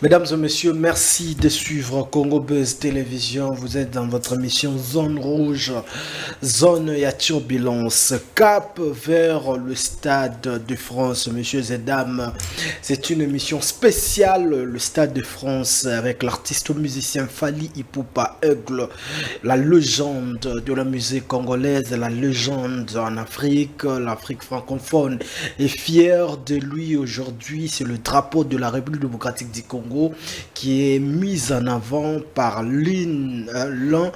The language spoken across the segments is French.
Mesdames et messieurs, merci de suivre Congo Buzz Télévision. Vous êtes dans votre émission Zone Rouge, Zone et à turbulence, cap vers le Stade de France, messieurs et dames. C'est une émission spéciale, le Stade de France, avec l'artiste musicien Fally Ipupa Aigle, la légende de la musique congolaise, la légende en Afrique, l'Afrique francophone est fière de lui aujourd'hui. C'est le drapeau de la République démocratique du Congo qui est mis en avant par l'un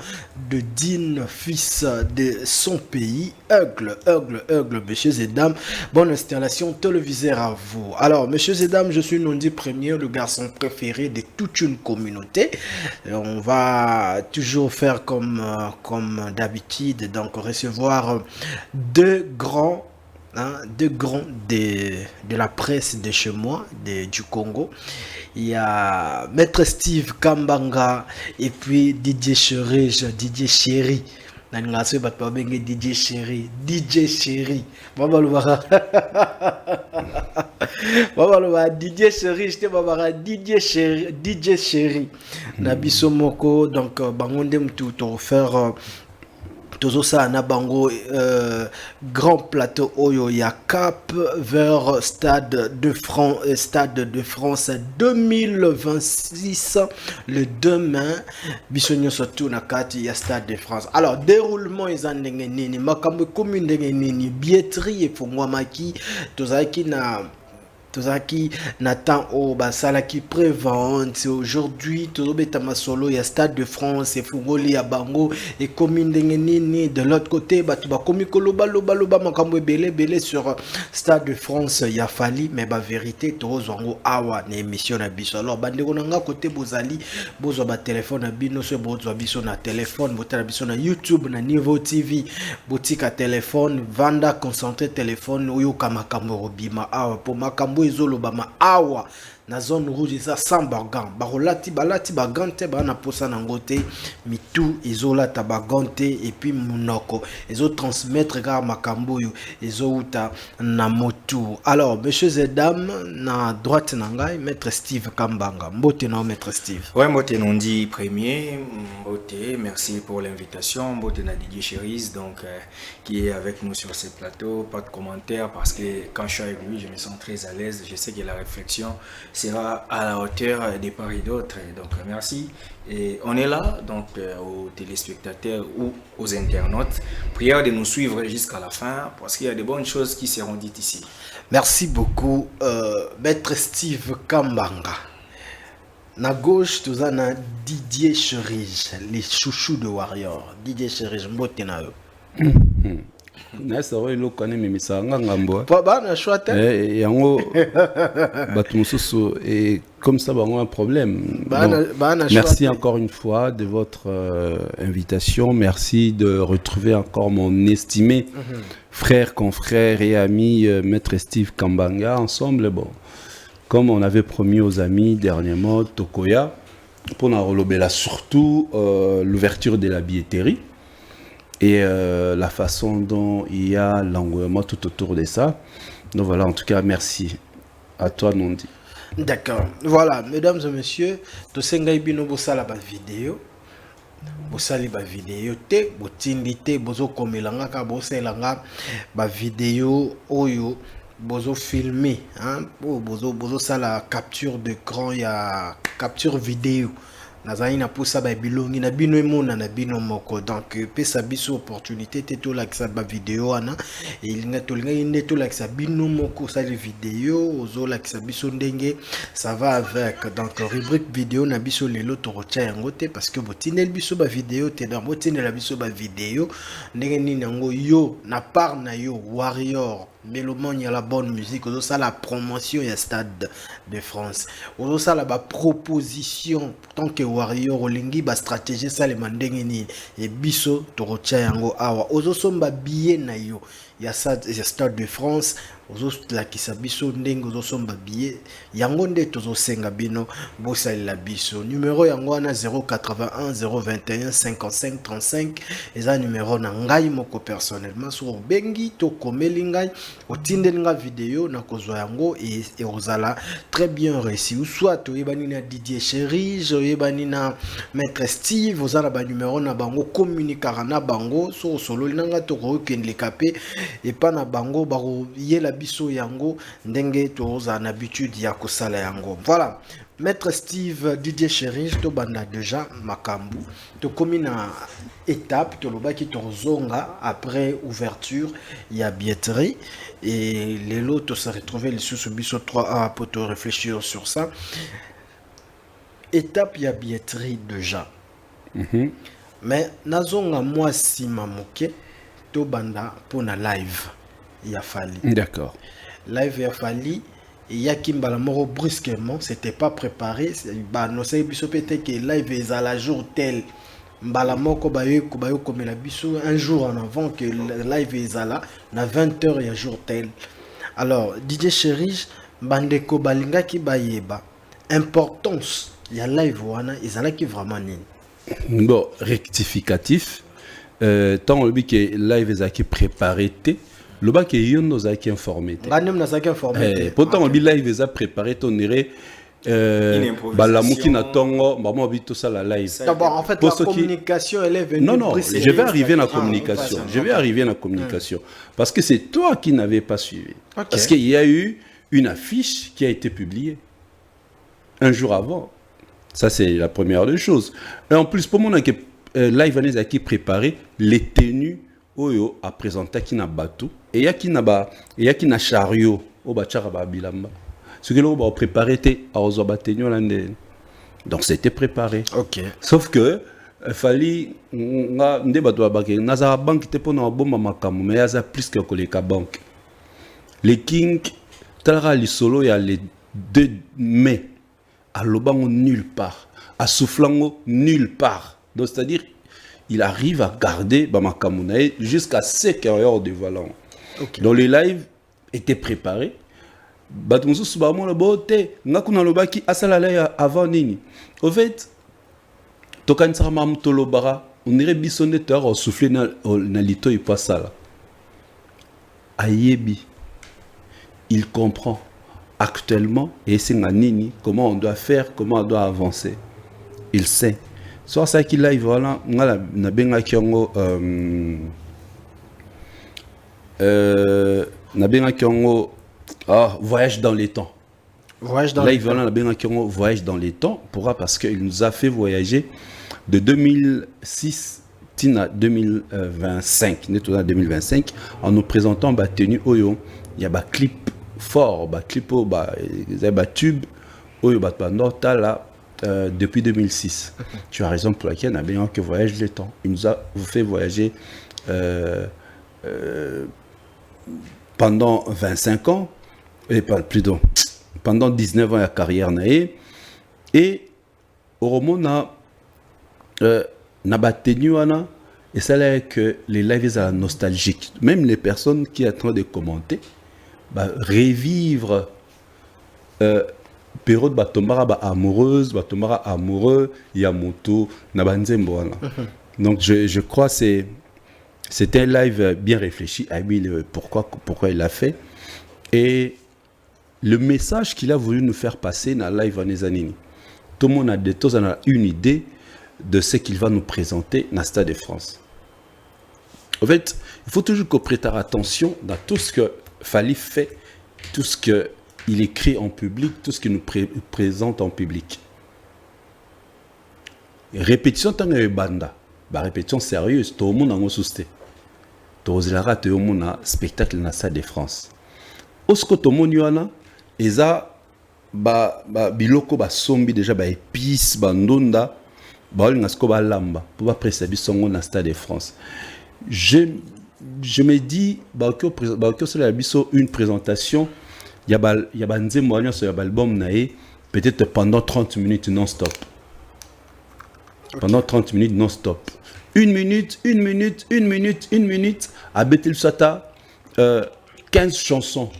de dignes fils de son pays, Aigle, messieurs et dames. Bonne installation télévisée à vous. Alors, messieurs et dames, je suis Nondi Premier, le garçon préféré de toute une communauté. On va toujours faire comme d'habitude, donc recevoir deux grands de la presse de chez moi, du Congo. Il y a Maître Steve Kambanga et puis DJ Chéri, DJ Chéri. DJ Chéri, DJ Chéri. DJ Chéri, je te DJ Chéri. Nabiso Moko, donc Bangondem tout faire. Tozo ça na bango grand plateau oyo ya cap vers Stade de France 2026 le demain bisonyo surtout na kati ya Stade de France. Alors déroulement ezandenge nini makambo commune ndenge nini billetterie efungwamaki tozaki Nathan Obasala qui prévente aujourd'hui tout le solo il y a Stade de France et Fungoli à Bango et commune de l'autre côté batuba komi koloba loba makambo belé sur Stade de France il y a Fally mais ba vérité to zongo awa na émission na biso alors bandeko nanga côté bozali bozo ba téléphone na bino so bozo biso na téléphone botala biso na YouTube na Niveau TV boutique à téléphone vanda concentré téléphone oyo kamakambo robima awa pour makambo Zolobama awa na zone rouge ça sans bagan balati bagante bana posa nangote mitu izola tabagante et puis munoko ezo transmettre ga makambo yo ezo uta na motu. Alors messieurs et dames na droite nangai maître Steve Kambanga mbote na maître Steve. Ouais mbote Nondi Premier mbote merci pour l'invitation mbote na DJ Cherise donc qui est avec nous sur ce plateau, pas de commentaires parce que quand je suis avec lui je me sens très à l'aise, je sais que la réflexion sera à la hauteur des part et d'autres. Donc merci. Et on est là, donc aux téléspectateurs ou aux internautes. Prière de nous suivre jusqu'à la fin parce qu'il y a de bonnes choses qui seront dites ici. Merci beaucoup, Maître Steve Kambanga. Na gauche, tu as Didier Cherige, les chouchous de Warrior. Didier Cherige, mbote na yo. Nasa wa ilo kane mimisa ngambo pa bana chouate yango batu mususu et comme ça bango un problème. Merci encore une fois de votre invitation, merci de retrouver encore mon estimé frère, confrère et ami Maître Steve Kambanga ensemble bon comme on avait promis aux amis dernièrement Tokoya pour na relobela surtout l'ouverture de la billetterie et la façon dont il y a l'engouement tout autour de ça. Donc voilà, en tout cas, merci à toi, Nondi. D'accord. Voilà, mesdames et messieurs, to sengai bino bosala ba vidéo. Bosali ba vidéo te, botindi te, bozo komelanga ka boselanga ba vidéo oyo bozo filmer hein, bozo sala capture d'écran ya capture vidéo. Nazani na poussa ba bilongi na bino emona na bino moko donc pesa biso opportunité te to lakisa ba vidéo ana et il to linga to lakisa bino moko ça les vidéos ozo lakisa biso ndenge ça va avec donc rubrique vidéo na biso lelo to rocha yango te parce que botinel biso ba vidéo te na botinela biso ba vidéo ndenge nini yango yo na part na yo Warrior Mélomane y a la bonne musique, on a la promotion y a Stade de France. On a la proposition tant que Warrior Olingi ba stratégie ça les mandengeni et biso torocha yango awa. Ozo somba billet na yo. il y a ça, il y a Stade de France, la kisabiso ndenge somba billet yango nde tozosenga bino bosalila biso numéro yango wana 081 021 55 35 eza numéro na ngai moko personnellement sur bengi to komeli ngai otindeli nga video na kozwa yango et ozala très bien réussi ou soit toyebani na Didier Chéri oyebani na Maître Steve ozala ba numéro na bango communiquera na bango so solo linanga to ko kendele kapé et pas na bango baro yela biso yango ndenge toza na habitude ya kosala yango. Voilà, Maître Steve Didier Chéri to banda déjà makambu to komi na étape to lobaki to zonga après ouverture ya billetterie et les lots to se retrouver les sous biso 3A pour te réfléchir sur ça. Étape ya billetterie déjà. Mais nazonga moi si mamoke to banda pour na live ya fali. D'accord. Live ya fali et ya kimbala moro brusquement, c'était pas préparé, bah no say biso peut-être que live est à la jour tel mbala moko bayo comme la biso un jour en avant que live est là na 20h ya jour tel. Alors DJ Chéri bandeko balinga ki bayeba importance ya live wana ezala ki vraiment nini. Bon, rectificatif tant le bi que live ezaki préparé té le bac est yon nous a qui informé. Pourtant on dit live est préparé on dirait la moukina tongo maman habite tout ça la live. D'abord en fait la communication elle est venue. Non, je vais arriver à la communication. Je vais arriver à la communication parce que c'est toi qui n'avais pas suivi. Okay. Parce qu'il y a eu une affiche qui a été publiée un jour avant. Ça c'est la première des choses. Et en plus pour moi live a qui préparé les tenues oyo a présenté qui na bateau et ya qui na chariot au bachara ba bilamba ce que l'on va préparer était à ozobatenyo lande donc c'était préparé. OK, sauf que fallait nga nde bato ba ke na za banque te pona bomba makamu mais ya za plus que koleka banque les king tara li solo ya les 2 mai à lobango nulle part à soufflango nulle part donc c'est-à-dire il arrive à garder Bamakamunae jusqu'à 5 heures de volant. Okay. Donc les lives étaient préparés. Batumsu subamo la beauté, ngakuna lobaki asalala avant nini. Au fait, tokan samam tolobara, on irait bisonneteur au souffler na lito et pas ça là. Ayebi, il comprend actuellement et c'est nini comment on doit faire, comment on doit avancer. Il sait. Soit ça qui live voilà na benga kiongo na benga kiongo voyage dans les temps. Voyage dans les temps. Là, na benga kiongo voyage dans les temps pourquoi parce qu'il nous a fait voyager de 2006 à 2025 nettoyé 2025 en nous présentant ba tenue oyo il y a ba clip fort ba clip ba tube oyo ba nota là. Depuis 2006. Tu as raison pour laquelle on a bien que voyage le temps. Il nous a fait voyager pendant 25 ans, et plutôt pendant 19 ans de carrière. Et au roman, on a battu et ça là que les lives sont nostalgiques. Même les personnes qui sont en train de commenter, revivre. Période batombara amoureuse batombara amoureux yamoto na banzembo wana. Donc je crois c'est c'était un live bien réfléchi à lui pourquoi il l'a fait et le message qu'il a voulu nous faire passer dans live en Ezanini. Tout le monde a une idée de ce qu'il va nous présenter dans le Stade de France. En fait, il faut toujours qu'on prête attention dans tout ce que Fally fait, tout ce que il écrit en public, tout ce qu'il nous présente en public. Répétition tant que banda, répétition sérieuse, tout le monde a un sousté. Tout le monde a un spectacle dans la Stade de France. Osko tout le monde a eza biloko sombi déjà épices, ndonda, ngasko lamba pour préparer son na Stade de France. Je me dis une présentation. Il y a nzembo sur l'album nae peut-être pendant 30 minutes non-stop. Okay. Pendant 30 minutes non-stop. 1 minute, 1 minute, 1 minute, 1 minute. À Betel Sata, 15 chansons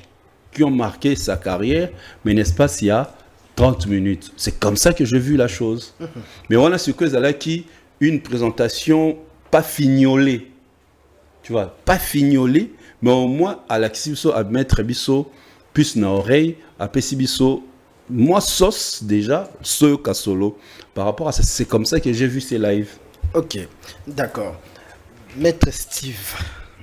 qui ont marqué sa carrière, mais n'est-ce pas, s'il y a 30 minutes. C'est comme ça que j'ai vu la chose. Mais on a ce que Zalaki, une présentation pas fignolée. Tu vois, pas fignolée, mais au moins à l'axibiso, à mettre biso, plus na oreille, à pessibiso, moi sauce déjà, ce cas solo. Par rapport à ça, c'est comme ça que j'ai vu ces lives. Ok, d'accord. Maître Steve.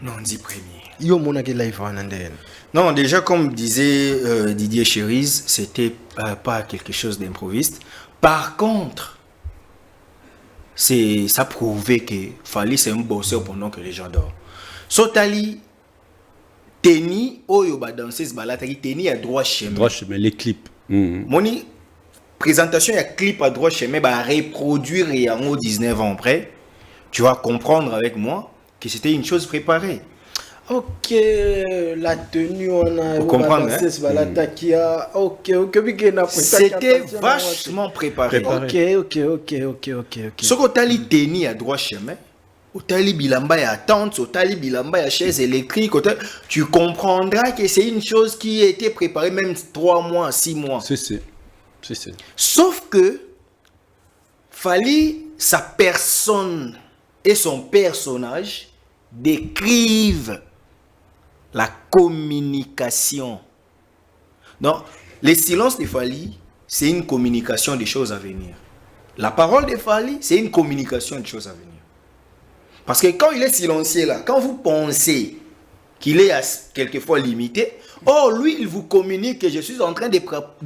Non, dit premier. Yo monake live wananden. Non, déjà, comme disait Didier Cherise, c'était pas quelque chose d'improviste. Par contre, ça prouvait que Fally, c'est un bosseur pendant que les gens dorment. Sotali, Teni, Oyo, danseuse, balatari, Teni à droit chemin. Droit chemin, les clips. Moni, présentation, il y a clip à droit chemin, reproduire et en 19 ans après, tu vas comprendre avec moi que c'était une chose préparée. Ok, la tenue, on a... Vous comprenez, hein? C'était vachement préparé. Ok. Ce que tu as tenu à droit chemin, tu as bilamba et attente, tu as bilamba et chaise électrique, tu comprendras que c'est une chose qui a été préparée même 3 mois, 6 mois. C'est. Sauf que, Fally, sa personne et son personnage décrivent la communication. Donc, les silences de Fally, c'est une communication des choses à venir. La parole de Fally, c'est une communication des choses à venir. Parce que quand il est silencieux là, quand vous pensez qu'il est quelquefois limité, lui, il vous communique que je suis en train de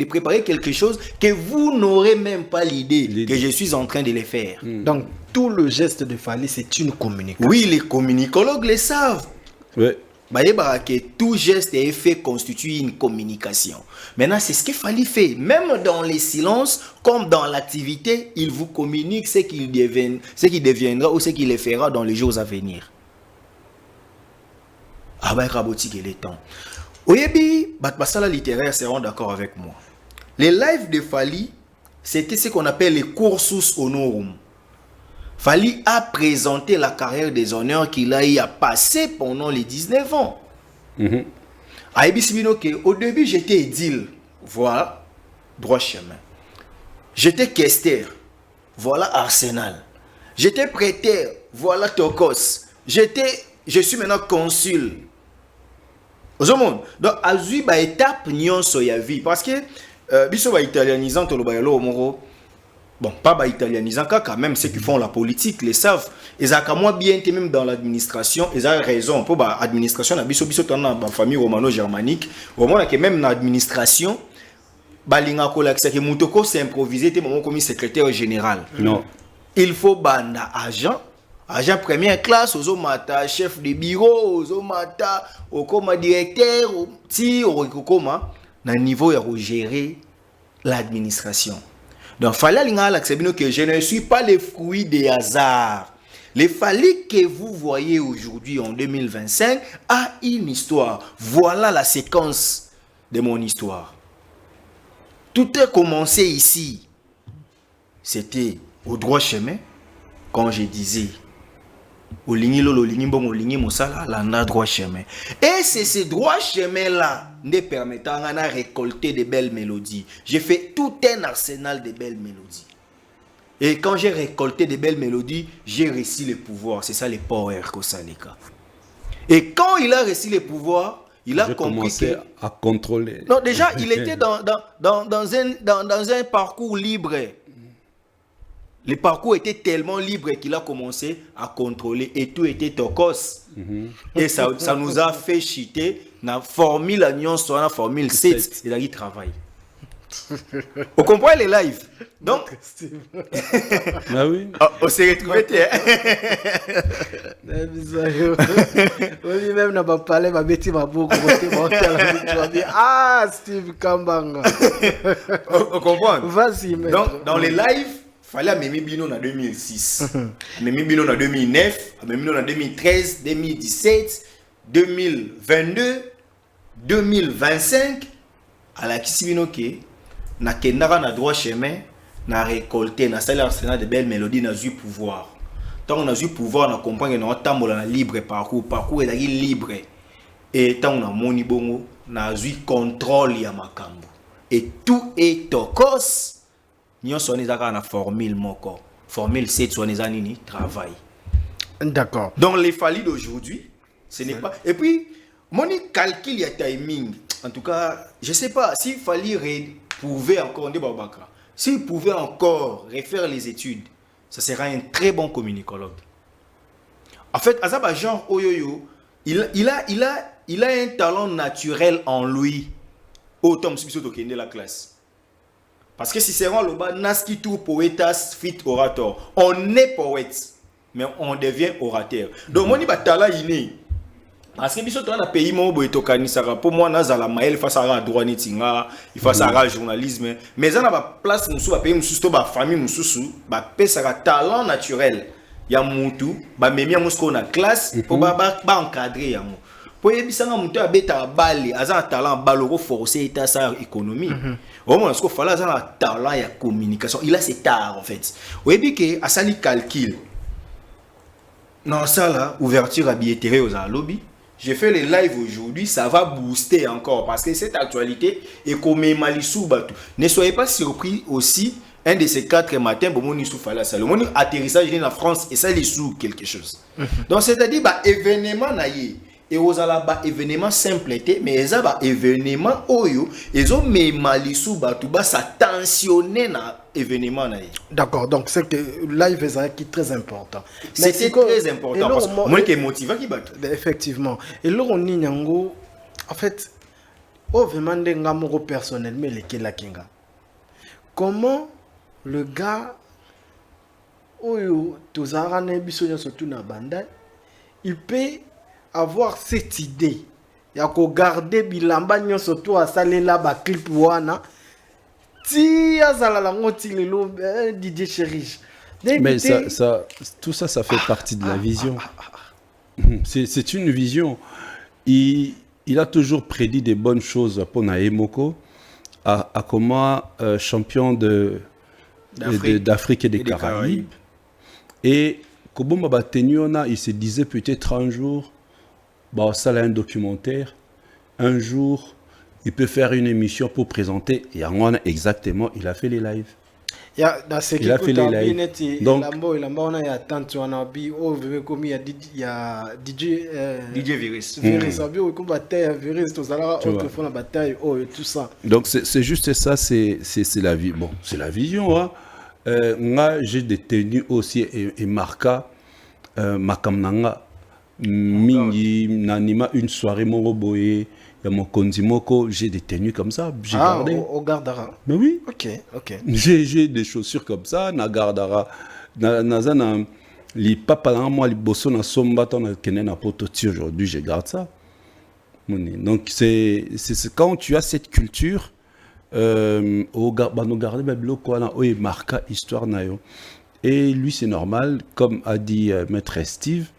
préparer quelque chose que vous n'aurez même pas l'idée que je suis en train de le faire. Donc, tout le geste de Fally, c'est une communication. Oui, les communicologues le savent. Oui. Que tout geste et effet constitue une communication. Maintenant, c'est ce que Fally fait. Même dans les silences, comme dans l'activité, il vous communique ce qu'il deviendra ou ce qu'il le fera dans les jours à venir. Rabotique et les temps. Oyebi, Batbasala littéraire seront d'accord avec moi. Les lives de Fally, c'était ce qu'on appelle les cursus honorum. Fally a présenté la carrière des honneurs qu'il a eu à passer pendant les 19 ans. Au début, j'étais édile. Voilà, droit chemin. J'étais questeur. Voilà, Arsenal. J'étais prêteur. Voilà, Tokos. Je suis maintenant consul. Donc, azui ba étape nyon soya vie. Parce que, biso ba italianisant, tolo ba yalo omoro. Bon, pas italianisant, quand même, ceux qui font la politique, les savent. Ils ont moi bien été même dans l'administration, ils ont raison. Pour l'administration, dans la famille romano-germanique, même dans l'administration, Moutoko s'est improvisé, comme secrétaire général. Non. Il faut agent première classe, aux chef de bureau, aux directeur, au niveau de gérer l'administration. Donc, Fally que je ne suis pas le fruit des hasards. Le Fally que vous voyez aujourd'hui en 2025 a une histoire. Voilà la séquence de mon histoire. Tout a commencé ici. C'était au droit chemin, quand je disais au droit chemin. Et c'est ce droit chemin-là ne permettant de récolter de belles mélodies. J'ai fait tout un arsenal de belles mélodies. Et quand j'ai récolté de belles mélodies, j'ai réussi le pouvoir. C'est ça le power Kosalika. Et quand il a réussi le pouvoir, il a commencé à contrôler. Non, déjà, il était dans un parcours libre. Le parcours était tellement libre qu'il a commencé à contrôler et tout était tokos. Et ça nous a fait chiter dans la formule sur la formule 7 et là il travaille. Vous comprenez les lives? Donc, ah oui. On s'est retrouvés. Même n'a pas parlé, ma bêtise m'a beaucoup. Ah, Steve Kambanga. On comprend? Vas-y, donc, dans les lives, Fally a Mimi Bino en 2006, Mimi Bino en 2009, Mimi Bino en 2013, 2017, 2022, 2025. À la Kisibino qui na kendara na droit chemin, na récolté, na salé arsenal de belles mélodies, na eu pouvoir. Tant on a eu pouvoir, na comprendre na tambola na libre parcours est libre. et tant on a moni bongo na zui contrôle ya makambo et tout est tokos nyon sonizaka na formule moko formule 7 sonizaka nini travail. D'accord. Donc les faillis d'aujourd'hui ce n'est pas et puis mon calcul ya timing en tout cas je sais pas s'il fallait prouver encore de Babaka s'il pouvait encore refaire les études ça sera un très bon communicologue. En fait Azaba genre oyoyo il a un talent naturel en lui. Autant de la classe. Parce que si c'est vraiment le bas, naski tout poetas fit orator. On est poète, mais on devient orateur. Donc, moi, je talent inné. Parce que si on a un pays, pour moi, on a la maël face à la droit, il face à la journalisme. Mais on a la place, nous sommes pays, nous sommes la famille, nous sommes un talent naturel. Il y a un tout, même si on a classe, pour encadrer. Pour y avoir un talent, un talent baloro forcé et sa économie. Au moins, ce qu'il fallait, un talent et communication. Il a cet art en fait. Vous voyez que à ça il calcule. Dans ça là, ouverture à billetterie aux lobby. J'ai fait les lives aujourd'hui, ça va booster encore parce que cette actualité est comme Malisou Batou. Ne soyez pas surpris aussi. Un de ces 4 matins, bon, mon fallait ça. Le mon atterrissage en France et ça il sous quelque chose. Donc c'est-à-dire événement naïe. Et aux alaba événement simple mais les aba événement oyo ils ont même malisou batuba ça tensionné na événement naïe. D'accord, donc c'est que live est très important. C'est très important parce que moi qui est motivé qui bat. Effectivement. Et là on y en fait au vraiment d'engagement personnel mais les la kinga. Comment le gars oyo tozara na biso surtout na banda il peut avoir cette idée ya ko garder bilamba nyonso to asalela ba clip wana ti azala la ngoti lelo DJ Chérige. Mais tout ça fait partie de la vision. C'est une vision. Il a toujours prédit des bonnes choses pour Naemoko à comment champion d'Afrique et des Caraïbes. Et Kobomba Bateniona, il se disait peut-être un jour ça a un documentaire. Un jour, il peut faire une émission pour présenter. Et en exactement, il a fait les lives. Il a fait les lives. Donc, il y a DJ Virus. Donc, c'est juste ça, c'est la vie. Bon, c'est la vision. Hein. Moi, j'ai des tenues aussi et Marca, Makamnanga. Mingi nanima une soirée moro boye ya mon kondimoko j'ai des tenues comme ça j'ai gardé au gardara mais oui ok j'ai des chaussures comme ça na gardara na li papa na moi li bosso na somba ton na kene na pototi aujourd'hui je garde ça donc c'est quand tu as cette culture au no garder ba biloko wana o marka histoire na yo et lui c'est normal comme a dit maître Steve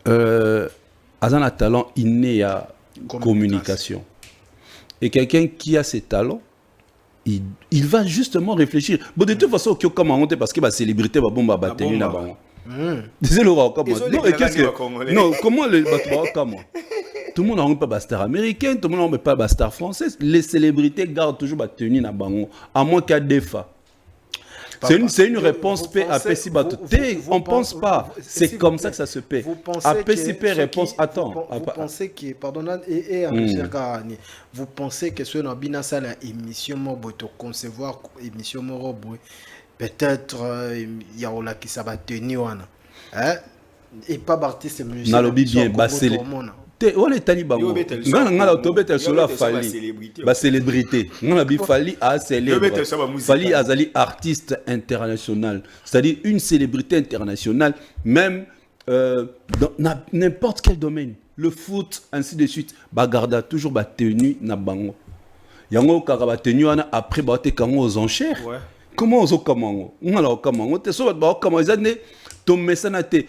Azan a un talent inné à communication. Et quelqu'un qui a ces talents, il va justement réfléchir. Bon, de toute façon, comment on parce que la célébrité va bomba battre une avant. C'est le roi comment. Non, et qu'est-ce que non, comment le battre comment. Tout le monde n'a pas de star américaine, tout le monde n'a pas de star française. Les célébrités gardent toujours la tenue na bango, à moins qu'il y ait des fois. C'est une réponse P à P-Sibato. On ne pense pas. C'est comme ça que ça se paie. À P-Sibato, réponse attends. Vous pensez que, pardon, vous pensez que ce n'est pas la émission Moboto, concevoir émission Morobo, peut-être il y a un qui s'est tenu. Et pas d'artiste musicien. Nalobi bien, Bassel. On est talibans. Ngana autobet solo a falli. Ba célébrité. Ngana bi falli a célèbre. Falli azali artiste international. C'est-à-dire une célébrité internationale même dans n'importe quel domaine. Le foot ainsi de suite. Ba garda toujours ba tenue na bango. Yango kaka ba tenue ana après ba te kango aux enchères. Comment ozo kamango? Ngala kamango te so ba kamango ezane to mesana te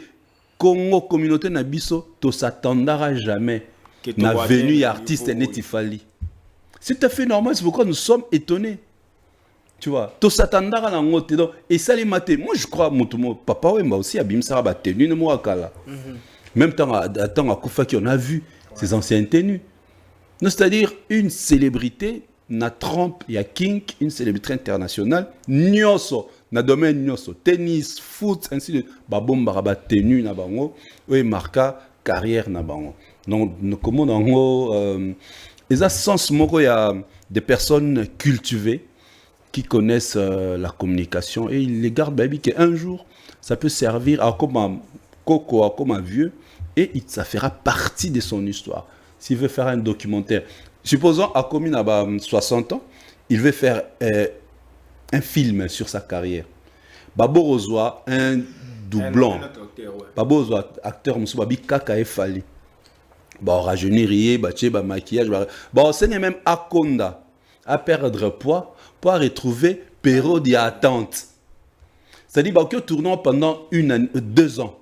Congo communauté na biso to s'attendra jamais na venue artiste Netifali. C'est tout à fait normal, c'est pourquoi nous sommes étonnés. Tu vois, to s'attendra na ngote donc et ça les maté. Moi je crois mon papa Wemba aussi abim sara ba tenu no akala. Même temps à Kufa qui on a vu ses anciennes tenues. C'est-à-dire une célébrité, na Trump, il y a King, une célébrité internationale, nyoso, na domaine nyoso, tennis, foot, ainsi de suite. Babom baraba tenue na bango, et marca carrière na bango. Donc, comment dans et ça, sens moko, il y a des personnes cultivées qui connaissent la communication et ils les gardent, baby, qu'un jour, ça peut servir à comme un coco, comme un vieux, et ça fera partie de son histoire. S'il veut faire un documentaire, supposons à Komi a 60 ans, il veut faire un film sur sa carrière. Babo Rozoa, un doublon. Babo Rozoa, acteur, Moussoubabi, Kaka et Fali. Bon, rajeunir, maquillage. Bon, c'est même Akonda à perdre poids pour retrouver période d'attente. C'est-à-dire que tournons pendant 2 ans.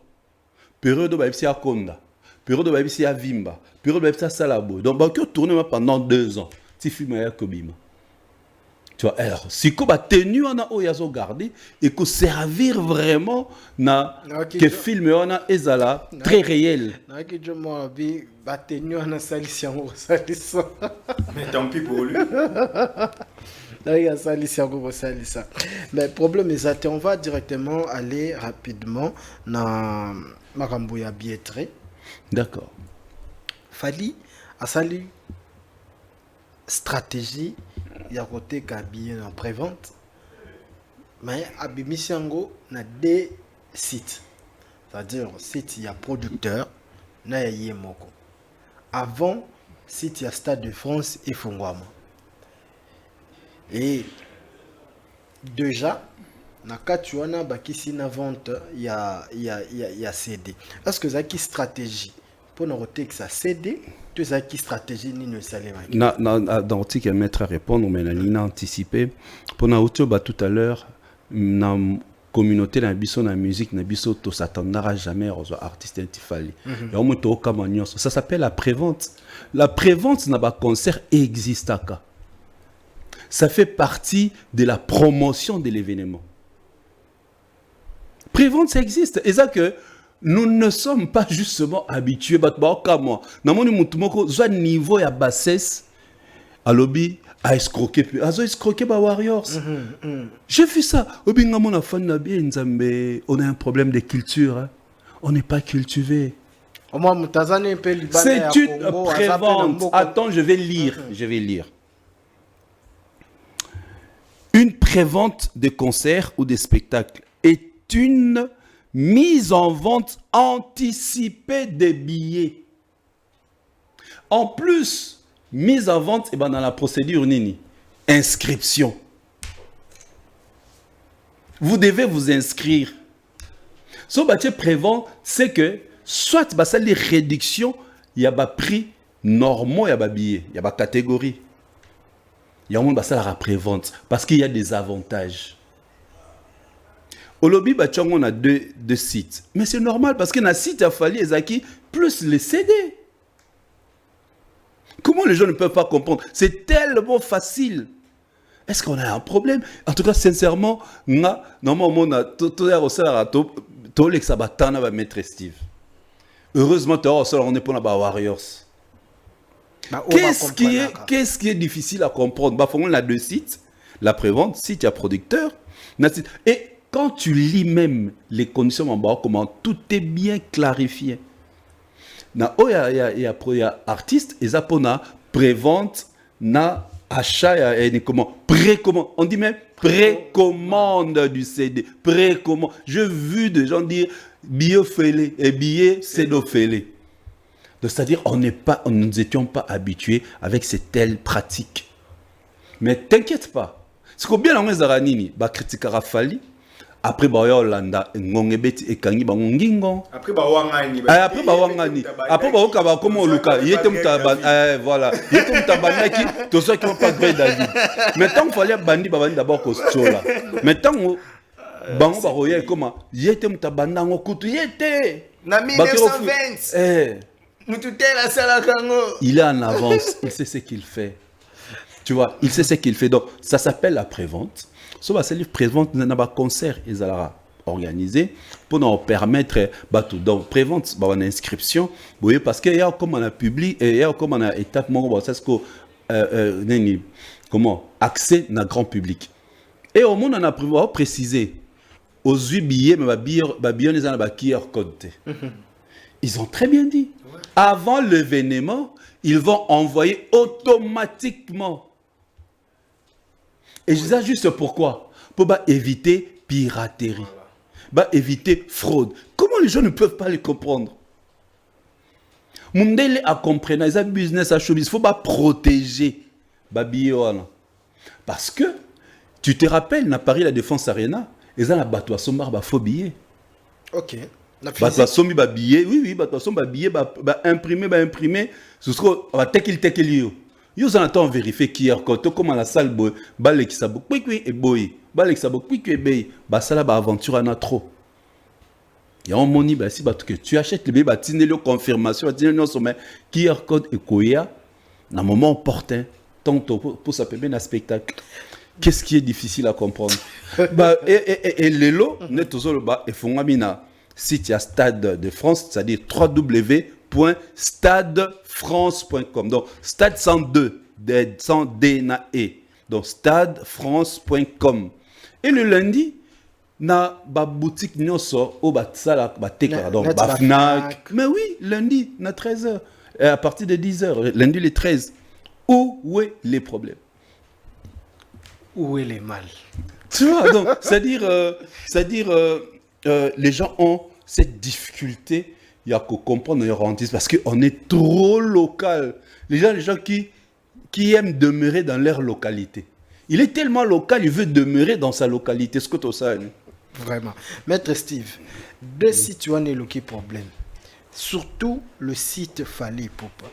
Période de Akonda. Période de Avimba, période de Salabo. Donc, bah, que tourner pendant 2 ans. Si film est Kobima. Tu vois, alors, si tu as tenu on a oyazo gardé et que servir vraiment na que film on a ezala très réel. Mais tant pis pour lui. Mais le problème est on va directement aller rapidement dans Marambouya Biétré. D'accord. Fali a sali stratégie il y a côté kabien en prévente mais abimisiango na 2 sites, c'est-à-dire site il y a producteur na ya yemoko avant site il y a Stade de France et Fongwama et déjà na katuana bakisi na vente il y a CD. Est-ce que ça qui stratégie pour nous que ça CD tu ça qui stratégie ni ne salema na dans tique mettre à répondre mais na anticipé pour na autoba tout à l'heure na communauté na biso na musique na biso to s'attendra jamais aux artistes intifali et au moto kamanios ça s'appelle la prévente na ba concert existaka ça fait partie de la promotion de l'événement. Prévente, ça existe. Et ça que nous ne sommes pas justement habitués. Comme moi, niveau à bassesse, à lobby, à escroquer. À escroquer par Warriors. J'ai vu ça. On a un problème de culture. Hein. On n'est pas cultivé. C'est une prévente. Attends, je vais lire. Une prévente de concerts ou de spectacles est une mise en vente anticipée des billets. En plus, mise en vente dans la procédure nini, inscription. Vous devez vous inscrire. Ce que prévent, c'est que soit les réductions, il y a des prix normaux, il y a des billets, il y a des catégories. Il y a un monde qui la prévente parce qu'il y a des avantages. Au lobby, on a deux sites. Mais c'est normal parce qu'il y a un site à Fali et Zaki plus les CD. Comment les gens ne peuvent pas comprendre? C'est tellement facile. Est-ce qu'on a un problème? En tout cas, sincèrement, normalement, on a tout l'exabatana va mettre Steve. Heureusement, on n'est pas dans Warriors. Qu'est-ce qui est difficile à comprendre? On a deux sites, la prévente, site, il y a producteur. Et quand tu lis même les conditions en bas, comment tout est bien clarifié. Il y a artiste, et ça prévente, na achat, et comment précommande. On dit même précommande du CD. Précommande. J'ai vu des gens dire biofélé et billet cédofélé. C'est-à-dire nous n'étions pas habitués avec ces telles pratiques. Mais t'inquiète pas. C'est que bien on zaranini ba critique Fali. Après ba Yolanda ngongebeti ekangi ba ngingo. Après ba wangani. Après ba okaba comme luka yete mutaban voilà. Yete mutabandaki to ceux qui n'ont pas gré David. Maintenant il fallait bandi ba bandi d'abord kostola. Maintenant bango ba roya comment yete mutabandango kutu yete na 1920. Il est en avance, il sait ce qu'il fait. Tu vois, il sait ce qu'il fait. Donc, ça s'appelle la prévente. Ce livre prévente dans un concert, organisé pour nous permettre donc prévente une inscription parce qu'il y a comme on a publié et il y a comme on a étape comment accès dans grand public et au monde on a précisé aux 8 billets mais billets les ont QR code. Ils ont très bien dit avant l'événement ils vont envoyer automatiquement. Et je dis ça juste pourquoi? Pour éviter piraterie, éviter fraude. Comment les gens ne peuvent pas les comprendre? Mundele a compris, ils ont business à showbiz, il faut protéger parce que tu te rappelles, à Paris, la Défense Arena, ils ont la bateau à sombar, faux billets. Ok. Bateau à sombi, billet, oui, bateau à sombi, billet, imprimé, ce sera tel yo. Ils ont vérifié qui est quand comme à la salle, balé qui s'abou, et boy, balé qui s'abou, et boy, ça là, aventure en a trop. Il y a un moni, si que tu achètes le bébé, tu as une confirmation, tu as une sommet, qui est code et koya, dans un moment opportun, tant pour ça peut bien un spectacle. Qu'est-ce qui est difficile à comprendre? Et les lots, net aux autres, et font amina, si tu as Stade de France, c'est-à-dire www.stadefrance.com. Donc, Stade 102, sans D na E. Donc, stadefrance.com. Et le lundi, na ba boutique nyoso au batsala batekara donc ba Fnac. Mais oui, lundi na 13h à partir de 10h, lundi le 13. Où est les problèmes? Où est les mal? Tu vois, donc c'est-à-dire les gens ont cette difficulté, il y a qu'à comprendre leur rentis parce qu'on est trop local. Les gens qui aiment demeurer dans leur localité. Il est tellement local, il veut demeurer dans sa localité. Ce que tu sais. Vraiment. Maître Steve, deux sites où on est le problème. Surtout le site Fali Poupa.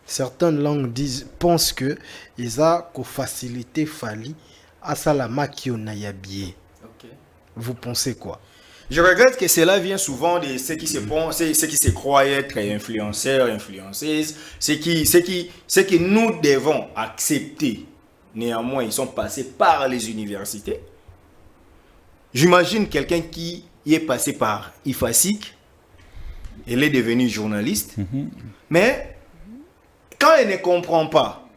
Certaines langues pensent que ils ont qu'au facilité Fali à Salama qui on a yabie. Vous pensez quoi? Je regrette que cela vient souvent de ceux qui se croient être influenceurs, influenceuses, ceux que nous devons accepter. Néanmoins, ils sont passés par les universités. J'imagine quelqu'un qui est passé par IFASIC, elle est devenue journaliste, mais quand elle ne comprend pas,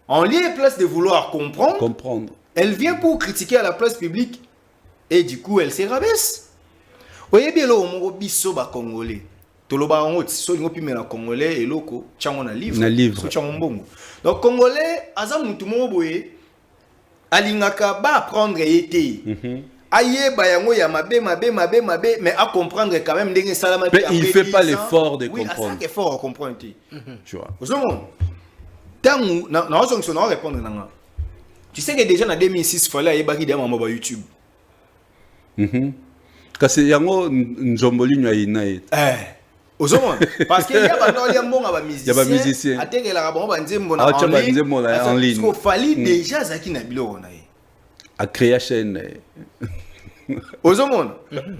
en lieu et place de vouloir comprendre, elle vient pour critiquer à la place publique et du coup elle se rabaisse. Oye bien lo mo biso ba congolais. Toloba ngo so ngo pimela congolais et loko chango na livre. So chango mbongo. Donc congolais aza mutu mo boye alingaka ba apprendre été. Aye ba yango ya mabe mais à comprendre quand même ndenge salama. Mais il fait pas l'effort de comprendre. Oui, à effort à comprendre. Tu vois. Tangu na ozongso na répondre nanga. Tu sais que déjà en 2006 fallait aye baki dama ba YouTube. Parce que yango njomboli nyaina parce que y a ba musicien atekela ba nzembo na en ligne. Parce qu'il fallait déjà zaki na biloko na ye. À créer chaîne.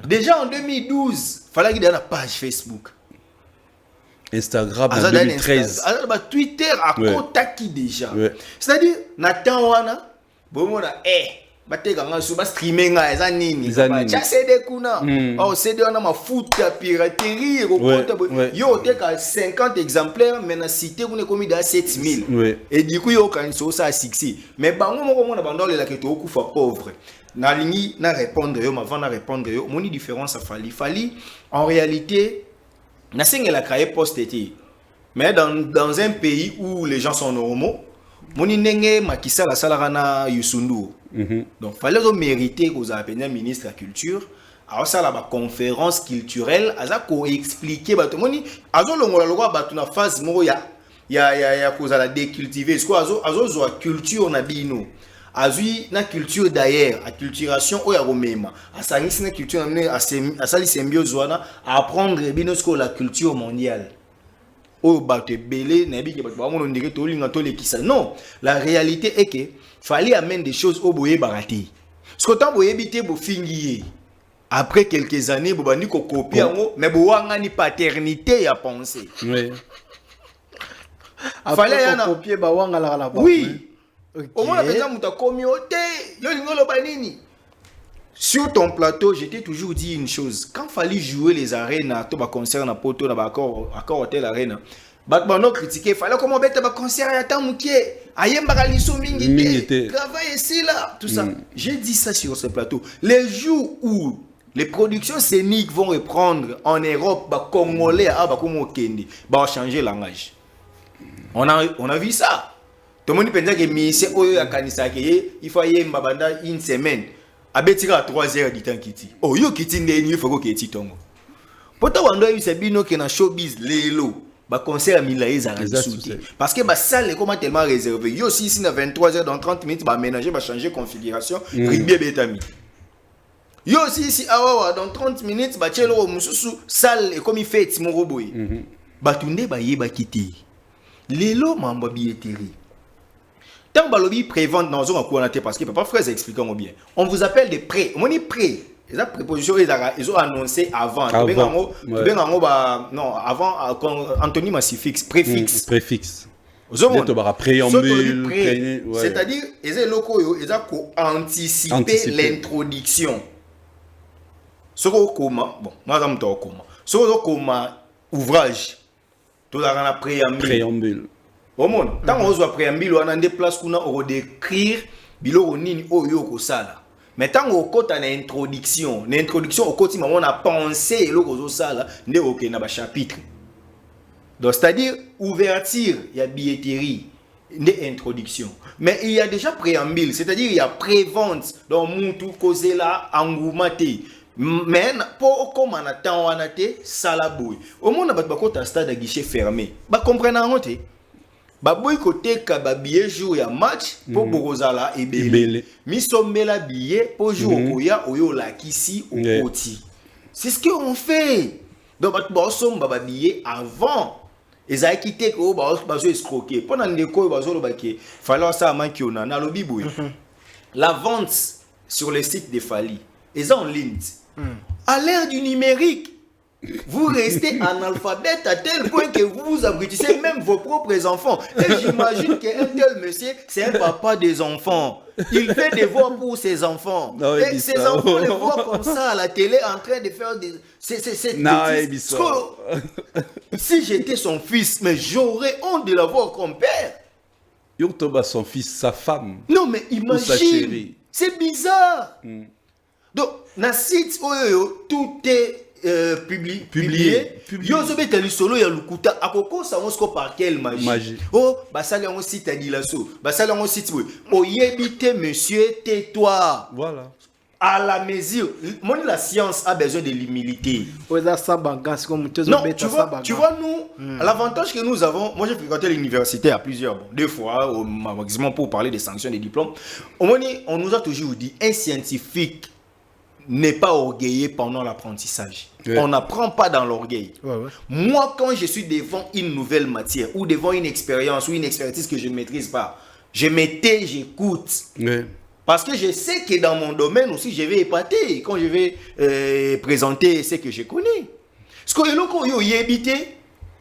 Déjà en 2012, fallait qu'il y ait une page Facebook. Instagram en 2013. Twitter a contacté déjà. C'est-à-dire, Nathan Wana, bon, bateka sur streaming eza nini cha CD kuna oh CD on a ma foot piraterie yo teka 50 exemplaires mais na cité kuna komi da 7000 et du coup yo kan so ça 6 mais bango moko mona bandole la keto okufa pauvre na lingi na répondre yo avant na répondre yo moni différence a fali en réalité na sengela créer post-été mais dans un pays où les gens sont normaux moni nenge makisa la salarana Yusundu. Donc fallait mériter que vous appeliez ministre de la culture alors ça la conférence culturelle aza ko expliquer bato moni azo longola lokwa bato na phase moko ya cause la décultiver ce quoi azo zo culture na bino azui na culture d'ailleurs acculturation o ya romema asangisi na culture na asali symbiose wana apprendre bino ce que la culture mondiale. Oh, non, la réalité est que fallait amener des choses au boye baraté. Ce que tant boye bité bo fingier. Après quelques années, bo bandi ko copier ngo, mais bo wanga ni paternité ya penser. Oui. Fallait yana copier ba wanga la. Oui. Au moins la muta komi ote, yo lingolo ba nini. Sur ton plateau, je t'ai toujours dit une chose. Quand il fallait jouer les arènes, tout le concert na poto, na accord hôtel arène, Batman critiqué, fallait comment mettre un concert à Tamouké, ayem bagaliso mingité, travail ici là, tout ça. J'ai dit ça sur ce plateau. Les jours où les productions scéniques vont reprendre en Europe, bah congolais, ah bah comment Kendi, bah changer langage. On a vu ça. Tout le monde pense que Michel Oyo Kanisa il faut y mbabanda une semaine. Abetira à 3 heures du temps kiti. Oh yo kiti ndeni faut que kiti tongo. Poto wando yu sebino ke na showbiz lelo. Ba concert milaye za souti. Parce que ba salle est comment tellement réservé. Yo si ici na 23 heures dans 30 minutes ba ménager ba changer configuration, ribé betami. Yo si ici awa dans 30 minutes ba tchelo mususu salle est comme il fait Timo Roboy. Ba tunde ba yeba kiti. Lelo mamba billetterie. Tant que balobi prévente dans un cours parce que papa frère expliquons bien. On vous appelle des prêts. On est prêts. Les prépositions ils ont annoncé avant. Non, avant Anthony Massifix préfixe. Préfixe. Préambule. C'est-à-dire les locaux ils ont anticipé l'introduction. Ce qu'on comment bon, moi j'aime toi comment. Ce qu'on comment ouvrage. Tout la rana préambule. Au monde, tant qu'on voit préambule, on a des places qu'on a au décrire, bilo nini oyo ko sala. Mais tant qu'on côté en introduction, au côté on a pensé le ko sala, ne ok na ba chapitre. Donc c'est-à-dire ouverture, il y a billetterie, des introduction. Mais il y a déjà préambule, c'est-à-dire il y a prévente donc mutu causer là engouemté. Mais pour comme on attend on a té salaboy. Au monde ba côté stade à guichet fermé. Ba comprendre en côté. Baboy côté ka billet jour ya match pour Borozala et Bélé. Mi sommela billet pour jour koya oyo la kisi au côté. C'est ce qu'on fait. Donc ba somme ba billet avant. Ils a quitté ko ba escroquer. Pendant les ko ba zo lo ba ki fallait ça manki ona na lobi boy. La vente sur les sites de Fali est en ligne. À l'ère du numérique, vous restez analphabète à tel point que vous abrutissez même vos propres enfants. Et j'imagine qu'un tel monsieur, c'est un papa des enfants. Il fait des voix pour ses enfants. Non, et ses enfants les voient comme ça à la télé en train de faire des... Si j'étais son fils, mais j'aurais honte de l'avoir comme père. Yotoba son fils, sa femme. Non mais imagine, c'est bizarre. Donc, na site tout est publié. Yo zobeta lisolo ya lukuta akoko sango par quelle magie. Oh, basali on site adilaso. Basali on site oui. Oyebite monsieur, tais-toi. Voilà. À la mesure, la science a besoin de l'humilité. Non, tu vois nous, l'avantage que nous avons, moi j'ai fréquenté l'université à plusieurs, deux fois au maximum pour parler des sanctions des diplômes. On nous a toujours dit un scientifique n'est pas orgueilleux pendant l'apprentissage. On n'apprend pas dans l'orgueil. Moi, quand je suis devant une nouvelle matière ou devant une expérience ou une expertise que je ne maîtrise pas, je m'étais, j'écoute. Parce que je sais que dans mon domaine aussi, je vais épater quand je vais présenter ce que je connais. Ce que yo yebité,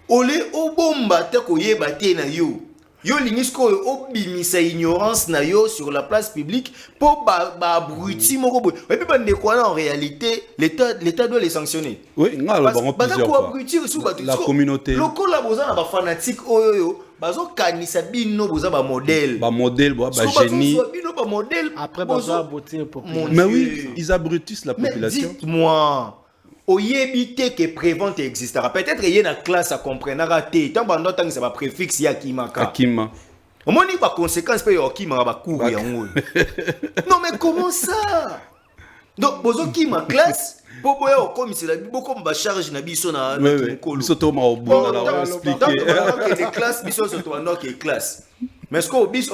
olé obomba te ko yebate na yo. Yo lingisko obimisa ignorance na yo sur la place publique pour abruti moko boy. Et puis bande quoi en réalité l'état doit les sanctionner. Oui, ngala ba plusieurs fois. La communauté. Loko la boza na ba fanatique oyo bazo kanisa bino boza ba modèle. Ba modèle ba génie. Bino ba modèle après bazo abrutir population. Mais oui, ils abrutissent la population. Dites-moi. Oyebite que prévente existera. Peut-être qu'il y a une classe à comprendre. Tant que ça va préfixe yakima. Akima. On m'a dit pas conséquence pour yakima va courir. Non mais comment ça? Donc bozo qui ma classe pour boire comme c'est la beaucoup ma charge na biso na kolo. Soto ma obona la expliquer. Les classes biso soto na que classe. Mais ce qu'on bis,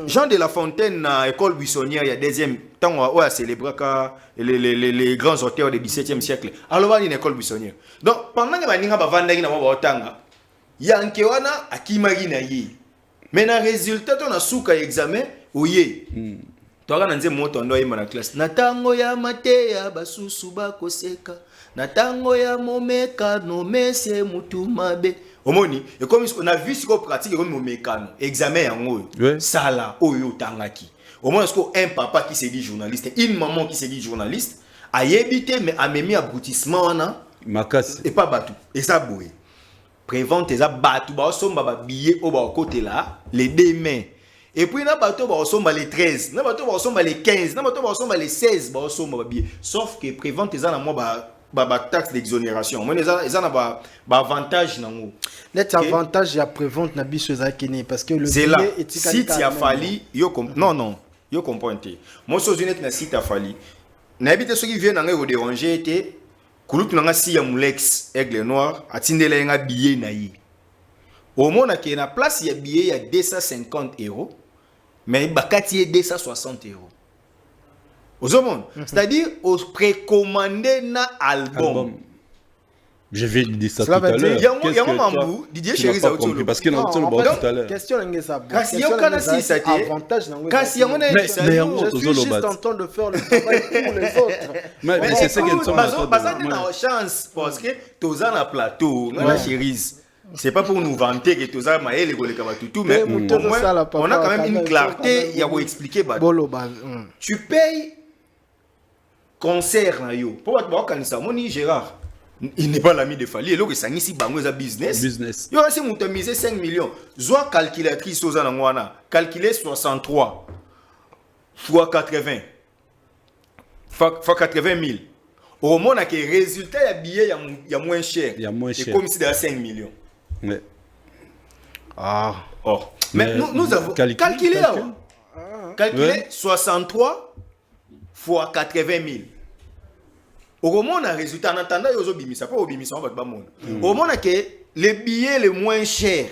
Jean de La Fontaine na école buissonnière il y a deuxième temps où a célébré les grands auteurs du 17e siècle. Alors il y a une école buissonnière. Donc pendant que baninga ba vanda na ba otanga, yanke wana akimagi na yi. Mais na résultat on a souka examen oye. Toi na nze moto ndo yima na classe. Na tango ya mateya basusu ba koseka. Na tango ya momeka no mese mutu mabe. Omoni, et comme on a vu ce qu'on pratique comme mon mécano, examen en haut, ça là, oyo tangaki. Au moins, est-ce qu'un papa qui s'est dit journaliste, une maman qui s'est dit journaliste, a évité, mais a mis aboutissement, et pas batou. Et ça, boué. Prévente, et ça, batou, bah, on va billet au bas côté là, les 2 mains. Et puis, na bateau, bah, on les 13, na bateau, bah, on les 15, na bateau, bah, on les 16, bah, on billet. Sauf que prévente, et ça, bah, taxe d'exonération. Mais ils ont avantage dans nous. Net avantage ya prévente na biso za kene parce que le c'est là si tu as fallu non yo comprends. Moi so net na site a fallu. Na habite ceux qui viennent en vous déranger était kulutu na si ya mulex aigle noir atindela nga billet na yi. Au monde qui na place ya billet ya 250 €, mais bakati est 260 €. C'est-à-dire, au précommandé na album. Je vais dire ça tout à l'heure. Il y a un mambo, Didier Chéri, ça compris parce que nous avons tout à l'heure. Question est ça. Quand il y a un avantage, mais je suis juste en train de faire le travail pour les autres. Mais c'est ça qu'ils sont. Parce que nous chance parce que tous en a plateau, la Chéri. C'est pas pour nous vanter que tous en maël et golé tout, mais au moins on a quand même une clarté. Il y a vous expliquer. Tu payes concert na yo. Pourquoi tu vas ça? Moni Gérard. Il n'est pas l'ami de Fali. Et là, ça ici bango za business. Yo c'est mon misé 5 millions. Zoa calculatrice aux anangwana. Calculer 63 fois 80. Fois 80 000. Au moment où le résultat y billet y a moins cher. C'est comme si c'était 5 millions. Ouais. Ah. Oh. Mais nous avons calculé. Calculer 63 fois 80 000. Au moment où on a résultat, en attendant, il y a des bimisa, pas des bimisa, on va pas monde. Au moment où les billets les moins chers,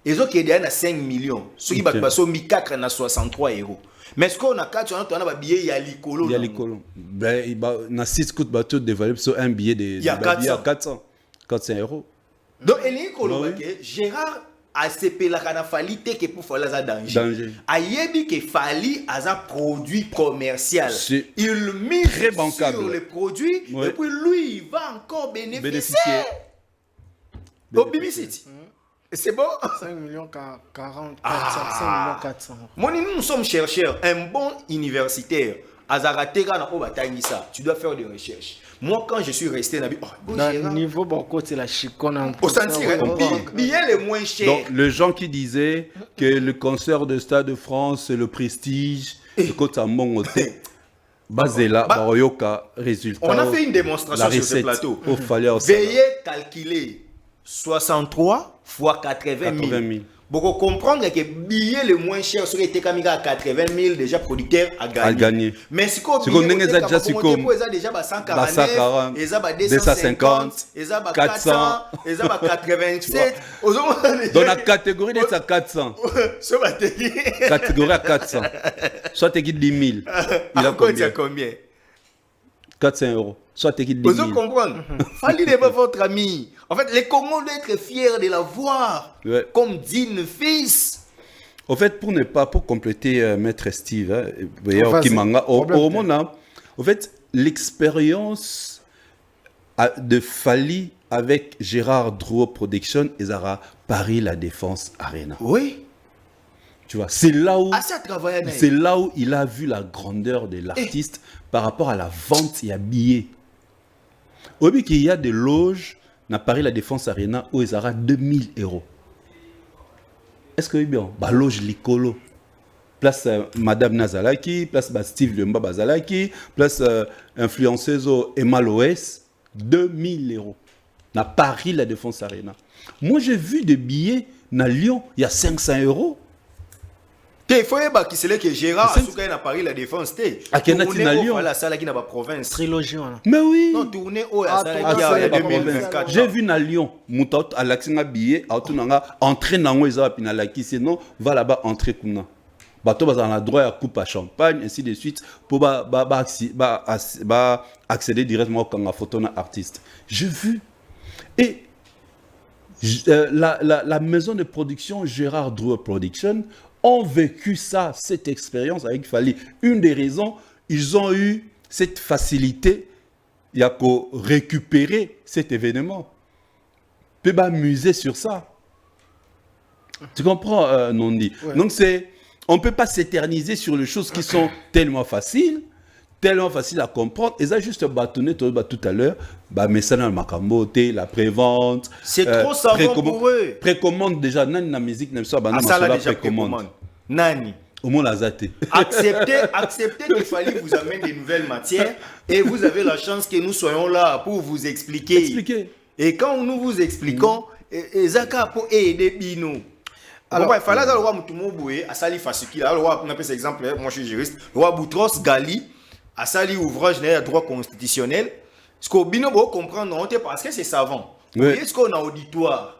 ils ont qui est à 5 millions. Ceux qui battent pas 4 à 63 €. Mais ce qu'on a 4, on a un billet, il y a l'icolo. Il y a l'icolo. Ben, il y a 6 coups de bateau de valeur sur un billet de. Il y a 400 €. Donc, l'icolo, Gérard a CP la canafalité que pour faire la danger. Ayebi que fali a un produit commercial. Il mise sur le produit et puis lui il va encore bénéficier. C'est bon? 5 millions 40, 5 400. Nous sommes chercheurs, un bon universitaire. Tu dois faire des recherches. Moi, quand je suis resté dans le niveau beaucoup c'est la chicone. Au sentir, billet les moins cher. Donc, les gens qui disaient que le concert de Stade de France, c'est le prestige, le côté à mon côté, basé là, résultat. On a fait une démonstration sur ce plateau. Veuillez calculer 63 fois 80 000. Beaucoup comprendre que billet le moins cher serait été comme à 80 000 déjà producteur a gagné. Mais si on déjà 140, ils ont 250, ils ont 400, ils ont 87. Dans la catégorie de 400. Catégorie à 400. Soit tu as 10 000. Il a combien? 400 €. Soit tu as 10 000. Vous comprenez? Fali n'est pas votre ami. En fait, les Congolais doivent être fiers de la voir comme digne fils. En fait, pour compléter Maître Steve, en fait, l'expérience de Fali avec Gérard Drouot Production, ils ont Paris La Défense Arena. Oui. Tu vois, c'est là où il a vu la grandeur de l'artiste par rapport à la vente et à billets. Au but qu'il y a des loges à Paris La Défense Arena où ils auront 2 000 €. Est-ce que bien, loge Licolo, place Madame Nazalaki, place Steve Lemba Bazalaki, place influenceuse Emma Loès, 2 000 €. À Paris La Défense Arena. Moi j'ai vu des billets à Lyon, il y a 500 €. Il faut que c'est là que Gérard a à Paris La Défense. À quel Lyon la salle qui n'a pas province. Trilogie. Mais oui. Non, tourner au à la 2024. J'ai vu à Lyon, Moutot à l'accent à billet, à tout nanga entrer dans les pinalaki, sinon va là-bas entrer comme ça. Bateau va en droit à coupe à champagne ainsi de suite pour accéder directement comme la photo d'un artiste. J'ai vu et la maison de production Gérard Drouot Production ont vécu ça, cette expérience avec Fali. Une des raisons, ils ont eu cette facilité, il y a qu'à récupérer cet événement. Peut pas muser sur ça. Tu comprends, Nondi? Donc, on ne peut pas s'éterniser sur les choses qui sont tellement faciles à comprendre. Et ça, juste bâtonné tout à l'heure, mais ça dans le macambote, la prévente. C'est trop savant pour eux. Précommande déjà, nani la musique, même ça, ça là déjà précommande. Nani. Au moins la zate. Acceptez qu'il fallait vous amener des nouvelles matières et vous avez la chance que nous soyons là pour vous expliquer. Et quand nous vous expliquons, Zaka pour aider Bino. Alors, il fallait le roi Moutoumoboué, à Sali Fassuki, le roi, on appelle cet exemple, moi je suis juriste, le roi Boutros Ghali, à Sali ouvrage de droit constitutionnel. Ce qu'on Bino doit comprendre, parce que c'est savant. Vous voyez ce qu'on a auditoire.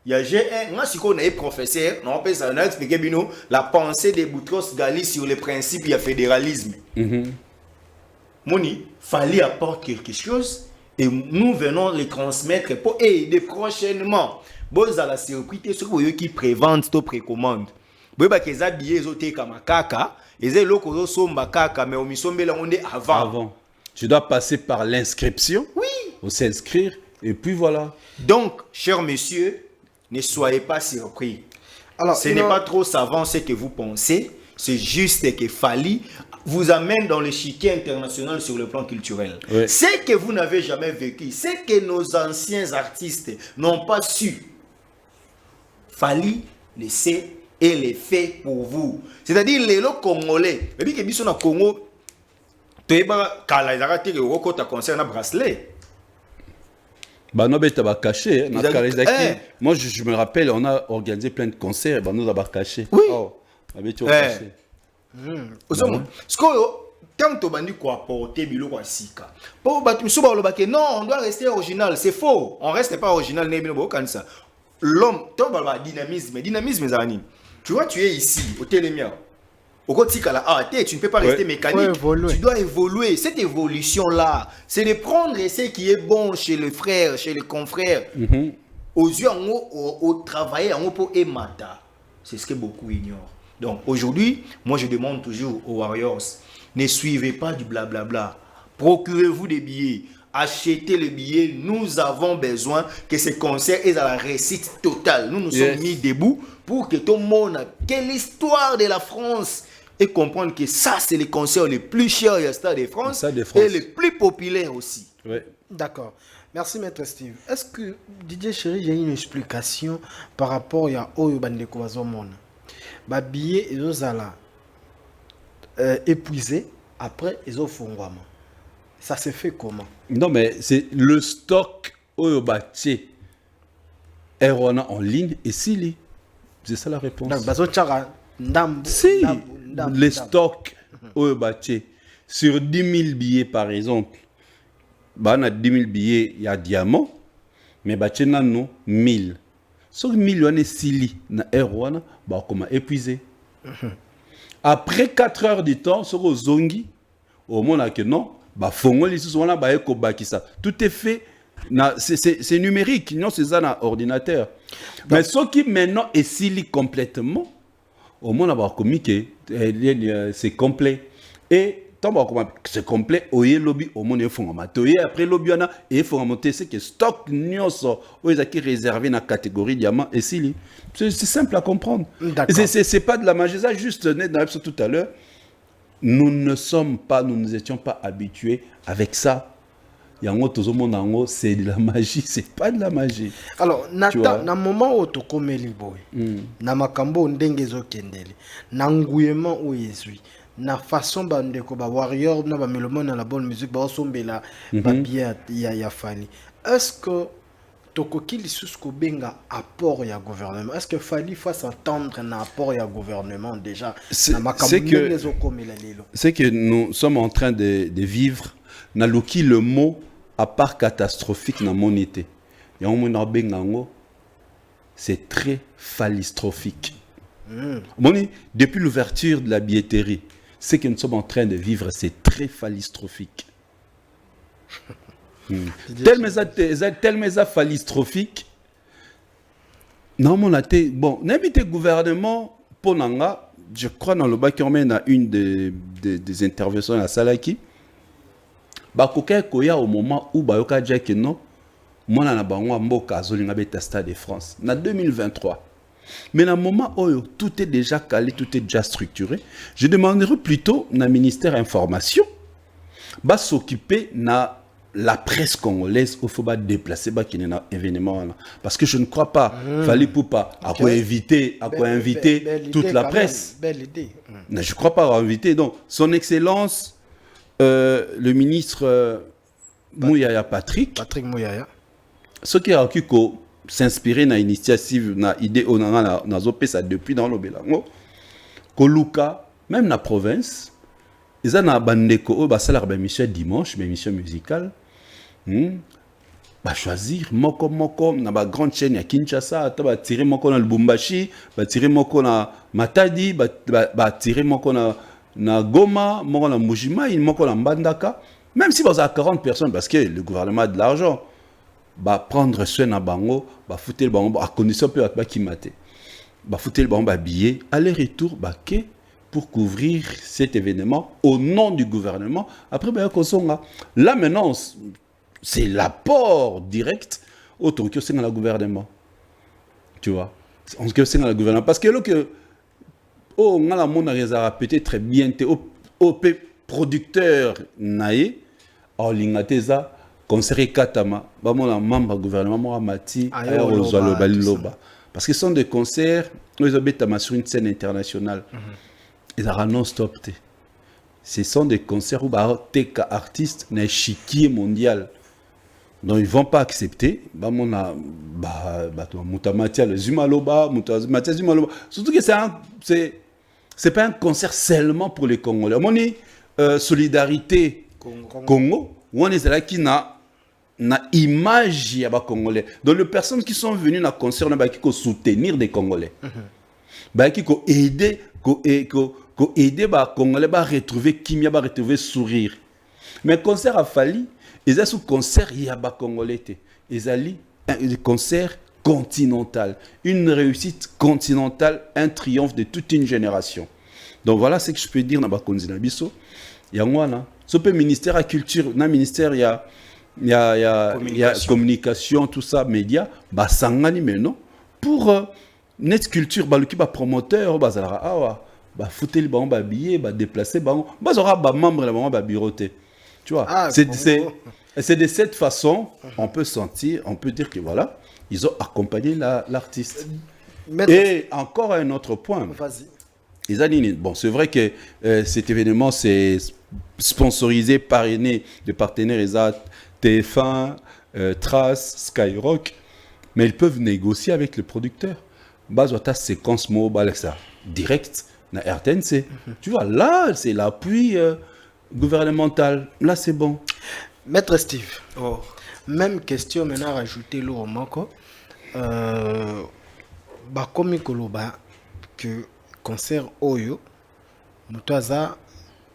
Il y a G1, moi, si on est professeur, on peut expliquer Bino la pensée de Boutros Ghali sur les principes du fédéralisme. Moni, fallait apporter quelque chose et nous venons les transmettre pour aider prochainement. Bon, à la sécurité, ceux qui prévendent, qui précommandent. Bon, bah, qu'ils habillent, ils ont été comme caca, ils ont locaux somba caca, mais on est avant. Tu dois passer par l'inscription. Oui. Faut s'inscrire et puis voilà. Donc, chers messieurs, ne soyez pas surpris. Alors, ce n'est pas trop savant ce que vous pensez, c'est juste que Fally vous amène dans l'échiquier international sur le plan culturel. Oui. Ce que vous n'avez jamais vécu, ce que nos anciens artistes n'ont pas su, Fally le sait et le fait pour vous. C'est-à-dire les Congolais. Et puis que biso na Congo, tu es pas kala te ko ta concert na bracelet. Bah non, mais tu as caché. Moi, je me rappelle, on a organisé plein de concerts, bah nous avons caché. Oui. Oh, caché. Quand tu as quoi apporter bilo kwa sika. Non, on doit rester original, c'est faux. On reste pas original ça. L'homme, tu as dynamisme, tu vois, tu es ici au Télémia. Au côté tu ne peux pas rester mécanique. Tu dois évoluer. Cette évolution-là, c'est de prendre ce qui est bon chez les frères, chez les confrères. Aux yeux, au travail, pour émata. C'est ce que beaucoup ignorent. Donc aujourd'hui, moi je demande toujours aux Warriors, ne suivez pas du blablabla. Procurez-vous des billets. Achetez les billets. Nous avons besoin que ces concerts aient à la réussite totale. Nous nous sommes mis debout pour que tout le monde ait l'histoire de la France et comprendre que ça, c'est les concerts les plus chers du Stade de France et les plus populaires aussi. Oui. D'accord. Merci, Maître Steve. Est-ce que, Didier Chéri, il y a une explication par rapport à Oyo Bandeko Wazomon? Les billets, ils ont épuisé, après, ils ont fait un ça se fait comment? Non, mais c'est le stock Oyo Baché Erona en ligne et Sili. C'est ça la réponse. Si, les stocks Oyo Baché sur 10 000 billets par exemple, on a 10 000 billets, il y a diamant, mais Baché n'a non 1000. Sur 1000, on est Sili, na Erona, comment épuisé. Après 4 heures de temps, sur le Zongi, au moins que non, tout est fait, c'est numérique, non, c'est ça un ordinateur. Mais ce qui maintenant est Sili complètement, au moins c'est complet. Et c'est complet, au lobby, au moins il faut en mater. Après lobby, il faut en monter, c'est que stock nyonso, qui est réservé dans la catégorie diamant et Sili. C'est simple à comprendre. C'est pas de la magie, ça juste net dans l'épisode tout à l'heure. Nous nous étions pas habitués avec ça. C'est de la magie, c'est pas de la magie. Alors, na moment où tu connais les boys, na makambo ndenge zo kendeli, na nguyema où yezui, na façon bande ko ba warrior na ba melomon na la bonne musique ba sombela ba bien ya Fally. Est-ce que tokoki lisusu benga apport ya gouvernement? Est-ce que Fally faut s'entendre un apport ya gouvernement déjà? C'est que nous sommes en train de vivre na loki le mot à part catastrophique na monité. Ya omona bengango c'est très phallistrophique. Depuis l'ouverture de la billetterie, ce que nous sommes en train de vivre, c'est très phallistrophique. Tellement phallistrophique. Non, mon athée. Bon, n'habite gouvernement pour Nanga, je crois dans le bac on mène à une des interventions à Salaki. Bakoka koya au moment où Bayoka dit que non, moi na bango mboka zolinga beta Stade de France. Na 2023. Mais dans le moment où tout est déjà calé, tout est déjà structuré, je demanderais plutôt au ministère Information de s'occuper de la presse congolaise où il faut déplacer qui est un événement. Parce que je ne crois pas, fallait pas inviter toute la presse. Belle idée. Je ne crois pas inviter. Donc, son Excellence, le ministre Mouyaya Patrick Mouyaya. Ce qui a s'inspirer dans l'initiative, dans l'idée, on a ça depuis dans l'Obelango, Koluka, même dans la province, ils ont bandeko, une émission dimanche, une émission musicale, choisir moko dans la grande chaîne à Kinshasa, tirer moko dans le Lubumbashi, tirer moko dans Matadi, tirer moko dans Goma, moko dans Mujima, moko dans Mbandaka, même si vous avez 40 personnes, parce que le gouvernement a de l'argent. Prendre soin na bango, foutre le bango à condition peu qui maté. Foutre le bango billet aller-retour pour couvrir cet événement au nom du gouvernement. Après là maintenant c'est l'apport direct au Tokyo c'est dans le gouvernement. Tu vois, on c'est dans le gouvernement parce que là que on a la monde a peut-être bien au producteur naé en lingateza conseiller Katama, membre du gouvernement Mati, parce que ce sont des concerts, ils ont sur une scène internationale. Ils ont non-stop. Ce sont des concerts où les artistes sont chiquier mondial. Donc ils ne vont pas accepter. Surtout que c'est pas un concert seulement pour les Congolais. On est solidarité Congo, où on est là qui n'a image ya ba Congolais. Donc les personnes qui sont venues dans le concert, on a qui soutenir des Congolais. Qui aider ba Congolais ba retrouver kimia, ba retrouver sourire. Mais concert a fallu, ils ont sous concert il y a ba Congolais té. Ils ont un concert continental, une réussite continentale, un triomphe de toute une génération. Donc voilà ce que je peux dire dans ba konzina biso. Ya ngwana, ce peu ministère de la culture, na ministère il y a communication, tout ça, médias, sangani maintenant pour net culture, qui promoteur, foutre le ballon, billet, déplacer le ballon, membre le bureauté. Tu vois, c'est de cette façon, on peut sentir, on peut dire que voilà, ils ont accompagné l'artiste. Et encore un autre point. Vas-y. Bon, c'est vrai que cet événement c'est sponsorisé, parrainé de partenaires TF1, Trace, Skyrock, mais ils peuvent négocier avec le producteur. Ta séquence direct na RTNC. Tu vois, là, c'est l'appui gouvernemental. Là, c'est bon. Maître Steve, même question maintenant à rajouter l'eau manco. Comme que concert Oyo, Moutaza,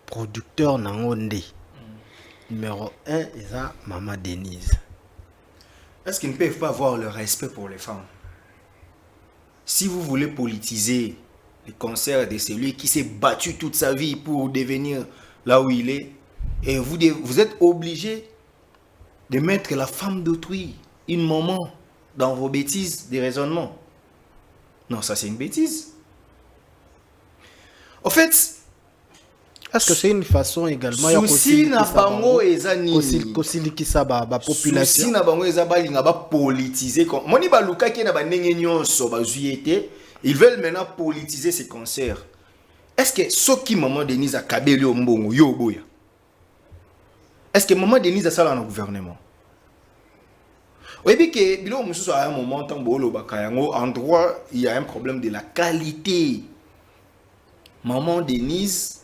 producteur Nangonde. Numéro 1, ils ont Maman Denise. Est-ce qu'ils ne peuvent pas avoir le respect pour les femmes? Si vous voulez politiser le concert de celui qui s'est battu toute sa vie pour devenir là où il est, et vous êtes obligé de mettre la femme d'autrui, une maman, dans vos bêtises de raisonnement. Non, ça c'est une bêtise. En fait, est-ce que c'est une façon également souci na bango ezani kosilikisa ba population souci na bango ezabalinga ba politiser moni ba luka ki na ba ndenge nyonso ba zuyete ils veulent maintenant politiser ces concerts. Est-ce que soki maman Denise a kabeli ombongo yo boya? Est-ce que maman Denise a ça dans le gouvernement? Oui, bien que bilo mususu à un moment tant bolo bakayango endroit il y a un problème de la qualité. Maman Denise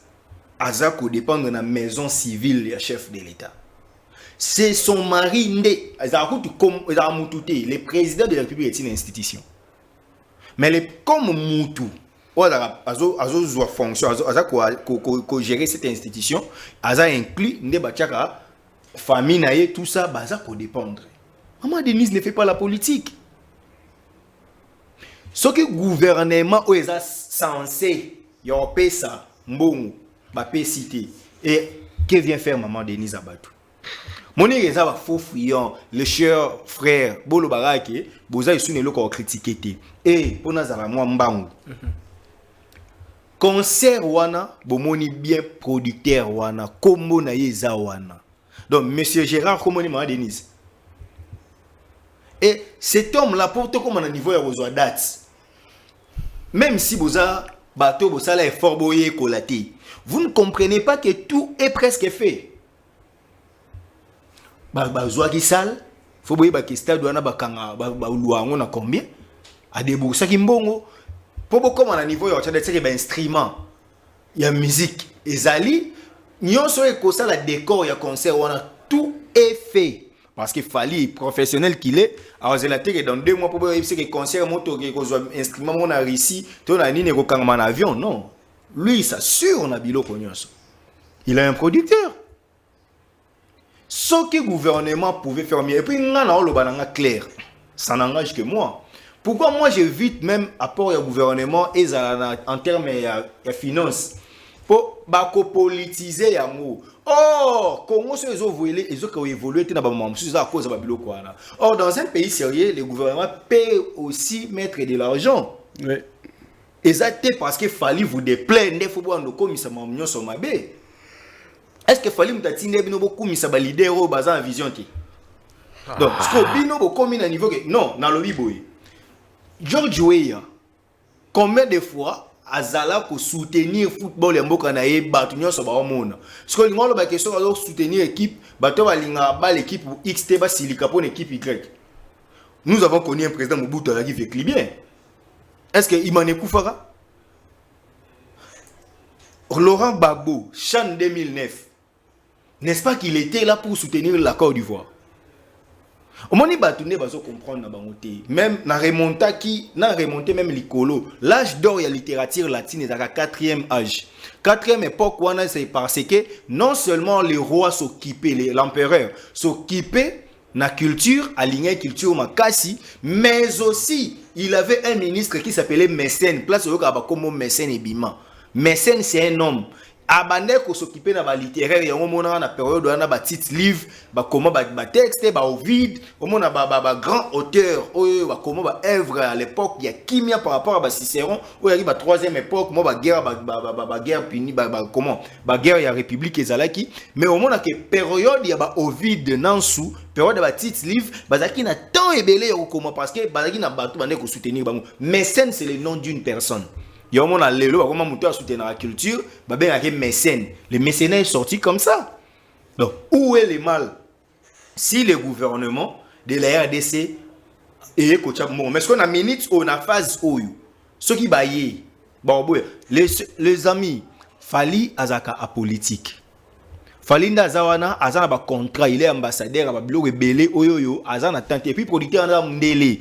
Azako dépend de la maison civile du chef de l'État. C'est son mari, le président de la République est une institution. Mais comme Moutou, Azo fonction, Azo gérer cette institution, Azo inclut la famille, tout ça, Azako dépendre. Maman Denise ne fait pas la politique. Ce que le gouvernement est censé, il y a ça, mbongo. Cité. Et que vient faire maman Denise Abatou? Moni reza ba faux fuyant, le cher frère Bolo Barake, boza isune loko critiquer. Et pona za moi mbangu. Concert wana bomoni bien producteur wana kombo na yeza wana. Donc monsieur Gérard komoni ma Denise. Et cet homme là porte comme un niveau ya date. Même si boza bateau bosala effort boye kolati, vous ne comprenez pas que tout est presque fait. Bazwa ki sal, faut boye ba ki stade wana bakanga ba luango na combien a débourser ki mbongo pour comme à niveau ya tchade ba instrument ya musique ezali nyonso e kosa la décor ya concert wana tout est fait. Parce qu'il fallait professionnel qu'il est, alors c'est la terre dans 2 mois pour voir si que concert moto que un instrument on a réussi, ton a ni ko kangama avion non. Lui il s'assure on a bilo konyoso. Il a un producteur. Ce que le gouvernement pouvait faire mieux et puis ngana lo bananga clair. Ça n'engage que moi. Pourquoi moi j'évite même apport au gouvernement et en termes de finances pour bako politiser yamour. Oh, Congo se évolué, ils ont évolué dans à cause de biloko wana. Or dans un pays sérieux, le gouvernement peut aussi mettre de l'argent. Oui. Exactement parce qu'il fallait vous déplaire, ne faut pas nous comme ça mamnyo sur ma bé. Est-ce que fallait m'tatine bino beaucoup mi ça ba leader au bazan vision ti. Donc, ce que bino beaucoup mi na niveau que non, na lobi boy. George Weah combien de fois azala ko soutenir football mboka na ye batu nyonso ba omona parce que ngolo ba question ba soutenir équipe bato ba linga ba l'équipe XT ba silika pour équipe Y. Nous avons connu un président Mobutu qui fait bien. Est-ce que Imane Koufara Laurent Gbagbo Chan 2009 n'est-ce pas qu'il était là pour soutenir la Côte d'Ivoire? Au moment où Batoune va comprendre na bangote même na remonter même l'icolo l'âge d'or ya littérature latine est à 4e âge 4e époque wana c'est parce que non seulement les rois s'occupaient l'empereur s'occupait na culture aligné culture makasi mais aussi il avait un ministre qui s'appelait Mécène place au kaba comme Mécène et Bima. Mécène c'est un homme abandé ko s'occuper na ba littéraire ya mona na période wana ba titre livre ba comment ba texte ba Ovide au mona ba grand auteur o ba comment ba œuvre à l'époque ya Kimia par rapport à ba Cicéron o ya ba 3e époque moi ba guerre ba guerre puni ba comment ba guerre ya république ezalaki mais au mona que période ya ba Ovide Nansou période ba titre livre bazaki na temps ebelé ya comment parce que bazaki na bato bande ko soutenir bango mécène c'est le nom d'une personne. Il y a un moment où on a soutenu la culture, il y a un mécène. Le mécénat est sorti comme ça. Donc, où est le mal? Si le gouvernement de la RDC est coach, mais est-ce qu'on a minute ou on a phase où ce qui baille, les amis, Fali Azaka a politique. Fali Ndazawana Azana ba contrat, il est ambassadeur, il a bloqué belé, oyoyo, Azana tente et puis producteur na mndele.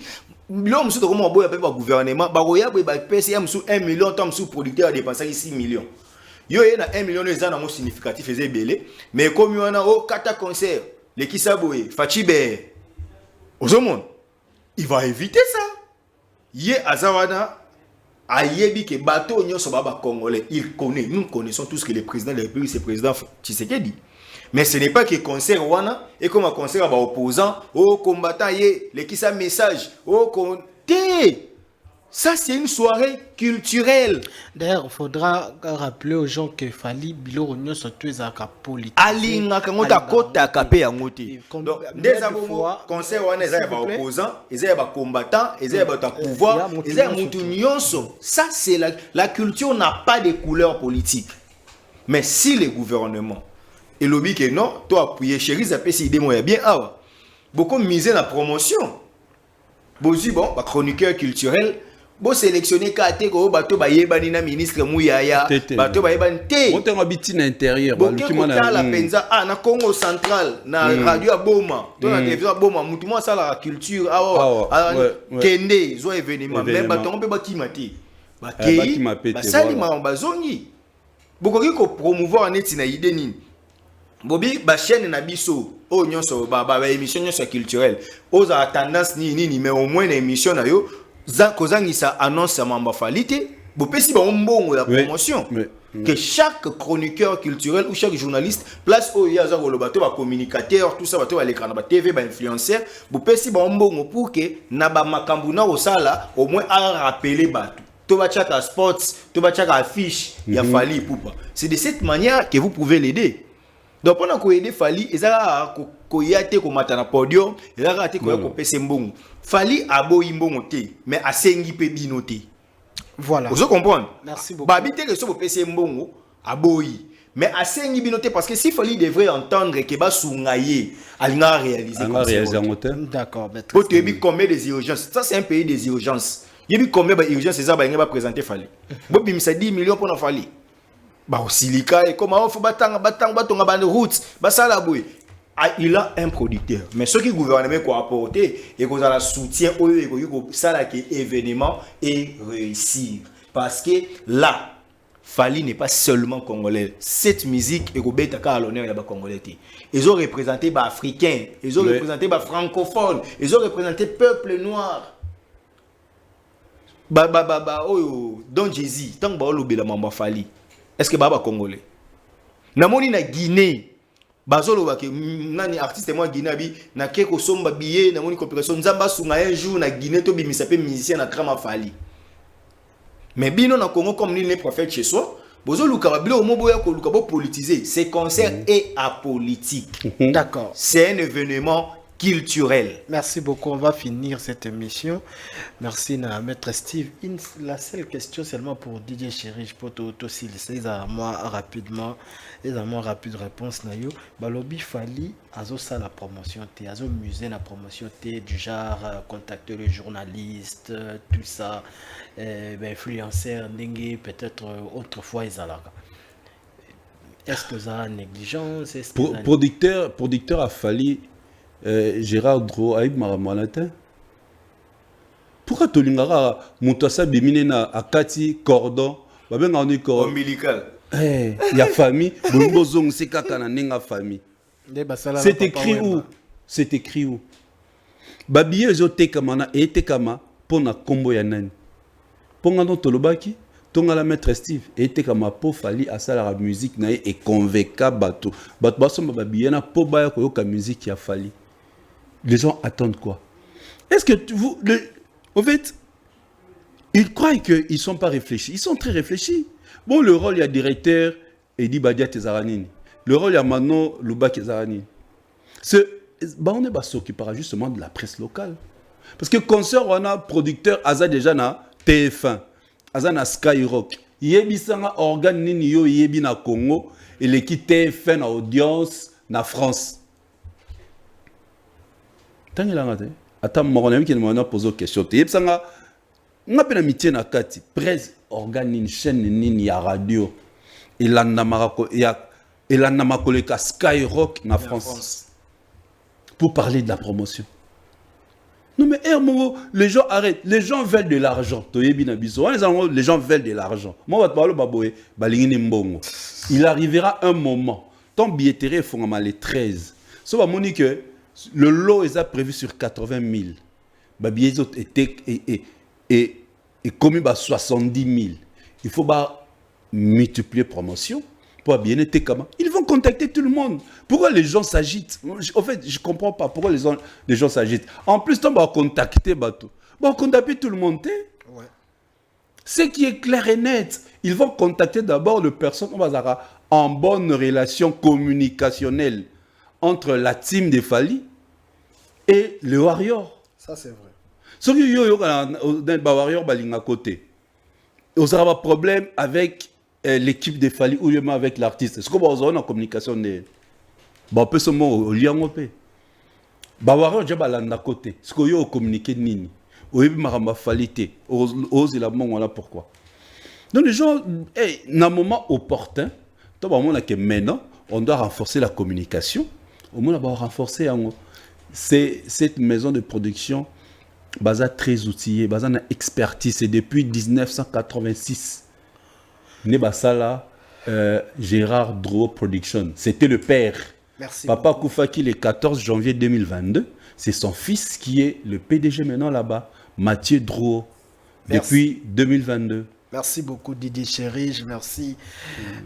L'homme sous comment boy appelle gouvernement baroya boy ba PCM sous 1 million tant sous producteur a dépensé 6 millions. Yo y a 1 million les ans mo significatif faisait belé mais comme on a au kata concert les qui saboye Fachibe aux monde il va éviter ça. Yé azawana ayebi que bateau nyo so baba congolais il connaît nous connaissons tous que le président de la République c'est président Tshisekedi. Mais ce n'est pas que concert wana et comme un concert à opposant au combattant les qui ça message au compté. Ça c'est une soirée culturelle. D'ailleurs, il faudra rappeler aux gens que Fali Bilo Nyo surtout ezaka politique. Alinga kangota kota kapé ya ngoti. Donc des concert wana ezaya ba opposant, ezaya ba combattant, ezaya ba pouvoir, ezaya mutu nyonso. Ça c'est la culture n'a pas de couleur politique. Mais si le gouvernement et lobby que non, toi appuyer chérie ça peut s'aider moi bien awa. Beaucoup miser la promotion. Bozi bon, ba chroniqueur culturel, bo sélectionner katé ko bato ba yebani na ministre Mouyaya, bato ba yebani té. Monter en bitine intérieur, ba la penza na Congo central, na radio à Boma, to na télévision à Boma, mutu mo ça la culture kende zo événement, même bato on peut ba kimati. Ba kei, ba sali ma bazongi. Beaucoup ko promouvoir neti na idée nini. Bobi ba chaîne na biso o nyonso ba émission nyonso culturelle oza tendance ni mais au moins na émission na yo kozangisa annonce ya mamba falite bo pesi ba mbongo la promotion Que chaque chroniqueur culturel ou chaque journaliste place où il y a un bateau, un communicateur, tout ça, bateau à l'écran, un TV, un influenceur, vous pouvez si bon pour que naba makambuna au sala au moins à rappeler bateau. Tu vas checker sports, tu vas checker affiche, il y a Fally Ipupa. C'est de cette manière que vous pouvez l'aider. Donc pendant qu'on aide Fally, ils ont koyate ko matana podium, ils ont raté ko pese mbongo. Fally aboyi mbongo te, mais asengi pe binote. Voilà. Vous comprenez? Merci beaucoup. Babi te que so pese mbongo aboyi, mais asengi binote parce que si Fally devrait entendre que ba sungaye, alinga réaliser comme ça. D'accord, maître. Pour te combien des urgences? Ça c'est un pays des urgences. Il y a combien d'urgences ça va présenter Fally? Bon bimisa 10 millions pour Fally. Bah au silica et comment on fait batang bande route bah ça la boue. Il a un producteur mais ceux qui gouvernement quoi apporter et qu'on a la soutien au ça là qui événement et réussir parce que là Fally n'est pas seulement congolais. Cette musique est bête à l'honneur ya ba congolais. Ils ont représenté ba africains, ils ont représenté ba francophones, ils ont représenté peuple noir. Don Jésus tant ba lobela mamba Fally. Est-ce que baba congolais namoni na Guinée bazolo ba ke nani artiste moi Guinée bi na keko somba billet namoni coopération nzamba sunga un jour na Guinée to bimisa pe musicien na trama Fally mais bino na Congo comme ni les prophètes chez soi bozolo ka bilo o moboya ko luka bo politiser ces concerts et apolitique. D'accord, c'est un événement culturel. Merci beaucoup. On va finir cette émission. Merci à Maître Steve. La seule question seulement pour DJ Chéri, je peux aussi laisser moi rapidement, rapide réponse na yo. Balobi Fally azo ça la promotion té, azo musée la promotion té du genre contacter le journaliste, tout ça, influenceur ndenge peut-être autrefois ils allaient. Est-ce que ça a négligence? Producteur a Fally Gérard Dro Aïb Maramalatin. Pourquoi tu l'ingara Moutassa Bimine na Akati Cordon Babenga on cordon ombilical. Il y a famille, Bozong c'est kakana nenga famille. C'est écrit où? C'est écrit où? Babiye zote kamana ete kama pona kombo ya nani. Ponga no tolobaki tonga la maître Steve ete kama po Fally asala la musique na et convainca bato. Bato basomba babiye na po baya koyoka musique ya Fally. Les gens attendent quoi? Est-ce que vous... En fait, ils croient qu'ils ne sont pas réfléchis. Ils sont très réfléchis. Bon, le rôle, il y a directeur Edi Badia Tezaranini. Le rôle, il y a Manon Luba Tezaranini. On est qui parle justement de la presse locale. Parce que concert, on a producteur, Aza déjà na TF1, Aza na Skyrock. Yebi sanga organe nini yo yebi na Congo et l'équipe TF1 na audience na France. Tant qu'il a raté. Attends, mon ami qui m'a posé une question. Tu sais, on a bien mis na kati presse organe une chaîne nini ya radio. Il a namako le Skyrock na France pour parler de la promotion. Non mais les gens arrêtent. Les gens veulent de l'argent. Les gens veulent de l'argent. Il arrivera un moment. Ton billetterie est fondamentalement les 13. Ça va montrer que le lot est prévu sur 80 000. Le billet est commis à 70 000. Il faut multiplier promotion pour bien être comment. Ils vont contacter tout le monde. Pourquoi les gens s'agitent? En fait, je ne comprends pas pourquoi les gens s'agitent. En plus, on va contacter Bateau. On va contacter tout le monde. Ouais. Ce qui est clair et net, ils vont contacter d'abord le personne en bonne relation communicationnelle entre la team de Fally et le Warrior. Ça, c'est vrai. Ce qui est Warrior balinga côté. On aura un problème avec l'équipe de Fally ou même avec l'artiste. Ce qu'on va avoir en communication, on peut se mettre au lien au pays. Warrior déjà balanda côté. Ce qu'on a communiqué nini. Ou même maramba Fally té. Ose la mon voilà pourquoi. Donc les gens, dans un moment opportun, maintenant, on doit renforcer la communication. Au moins, on va renforcer cette maison de production basée très outillée, basée en expertise. C'est depuis 1986. Nebasala Gérard Dro Production. C'était le père. Merci Papa beaucoup. Koufaki le 14 janvier 2022. C'est son fils qui est le PDG maintenant là-bas, Mathieu Dro, depuis 2022. Merci beaucoup Didier Chérige, merci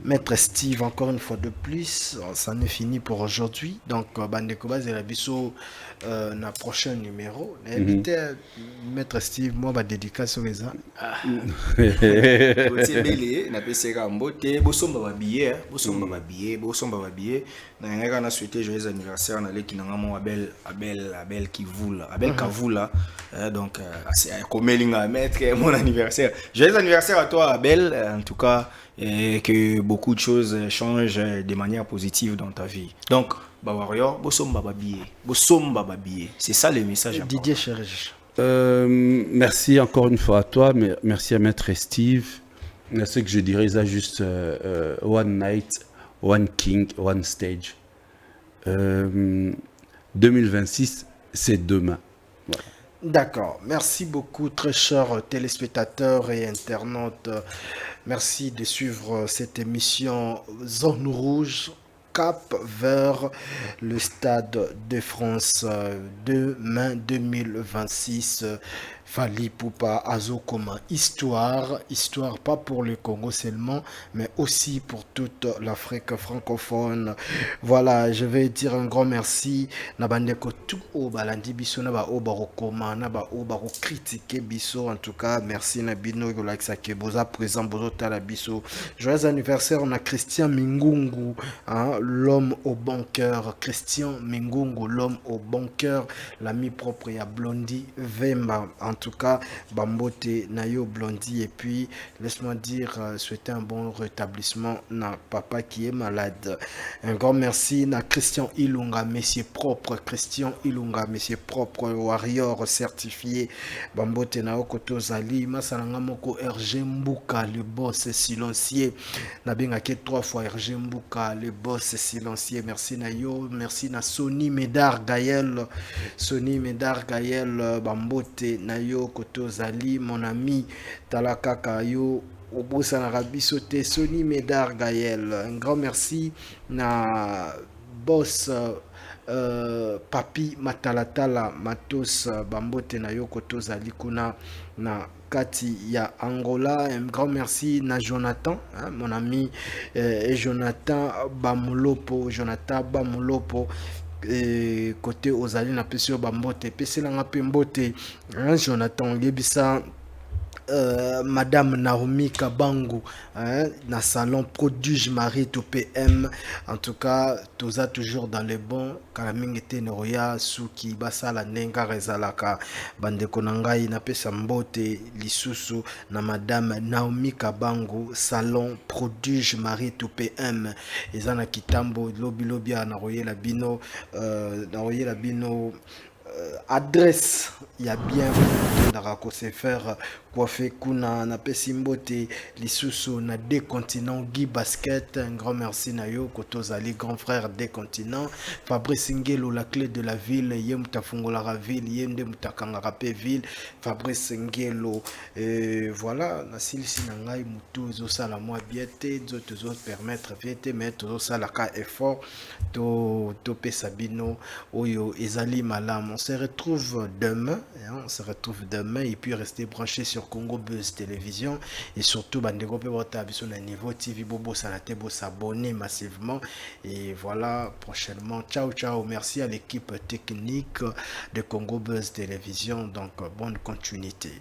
Maître Steve encore une fois de plus. Ça n'est fini pour aujourd'hui. Donc Bandeko Baz et la biso na prochain numéro. Invité Maître Steve, moi ma dédicace aux gens. Botier belé na pesera mbote bosomba ba billet, bosomba ba billet. Na ngaka na souhaiter joyeux anniversaire na leki na ngamo Abel Kivula, Abel Kavula. Donc c'est comme linga maître mon anniversaire. Joyeux anniversaire à toi Abel, en tout cas et que beaucoup de choses changent de manière positive dans ta vie. Donc ba warrior bosomba ba billet. C'est ça le message. Didier Chérige. Merci encore une fois à toi, merci à Maître Steve. Ce que je dirais, c'est juste one night, one king, one stage. 2026, c'est demain. Voilà. D'accord. Merci beaucoup, très chers téléspectateurs et internautes. Merci de suivre cette émission Zone Rouge. Cap vers le Stade de France demain 2026. Fally Ipupa Azokoma, histoire pas pour le Congo seulement, mais aussi pour toute l'Afrique francophone. Voilà, je vais dire un grand merci. Nabandeko tout au balandi biso na ba obarokoma na ba obaro critiquer biso. En tout cas, merci Nabino Yolaxa Keboza présent bozota la biso. Joyeux anniversaire on a Christian Mingungu, hein, l'homme au bon cœur. Christian Mingungu, l'homme au bon cœur, l'ami propre à Blondie Vemba. En tout cas, Bambote, Nayo, Blondie, et puis, laisse-moi dire, souhaiter un bon rétablissement à papa qui est malade. Un grand merci à Christian Ilunga, messieurs propre, Christian Ilunga, messieurs propre, warrior certifié, Bambote, Nao, Koto Zali, Masalanga Moko, RG Mbuka, le boss silencieux, Nabengake 3 fois RG Mbuka, le boss silencieux, merci Nayo, merci na Sony Médard Gaël, Bambote, Nayo, Koto Zali, mon ami Talaka Kayo, Obosa Narabisote, Sony Médard Gaël. Un grand merci na boss Papi Matalatala Matos Bambote Nayo Koto Zali kuna na Kati ya Angola. Un grand merci na Jonathan, hein, mon ami et Jonathan Bamulopo, et côté Ozali na pesio Bambote pese la Pembote, hein, Jonathan Gebisa. Madame Naomi Kabangu, hein, na salon Produge Marie to PM. En tout cas, tous toujours dans les bons. Kalaming était Noroya, Suki, Basala, Nenga, Rezalaka, Bande Konangai, na pesa mbote, Lisusu, na Madame Naomi Kabangu, salon Produge Marie to PM. Ezana Kitambo, Lobi, Naroye la Bino, adresse, il y a bien Darako se faire coiffer kuna na pesimbote lisusu na des continents Guy Basket. Un grand merci Nayo Kotozali, grand frère des continents. Fabrice Ngelo, la clé de la ville, yem tafungola ville, yem de mutakangara pe ville. Fabrice Ngelo, voilà, na silisi na ngai mutu zo sala moi biete zo te permettre viete mettre zo sala ka effort to pesa bino oyo ezali malam. On se retrouve demain, hein, et puis restez branchés sur Congo Buzz Télévision et surtout bandeko pe bota biso na niveau TV bobo sanate bo s'abonner massivement et voilà prochainement. Ciao, merci à l'équipe technique de Congo Buzz Télévision, donc bonne continuité.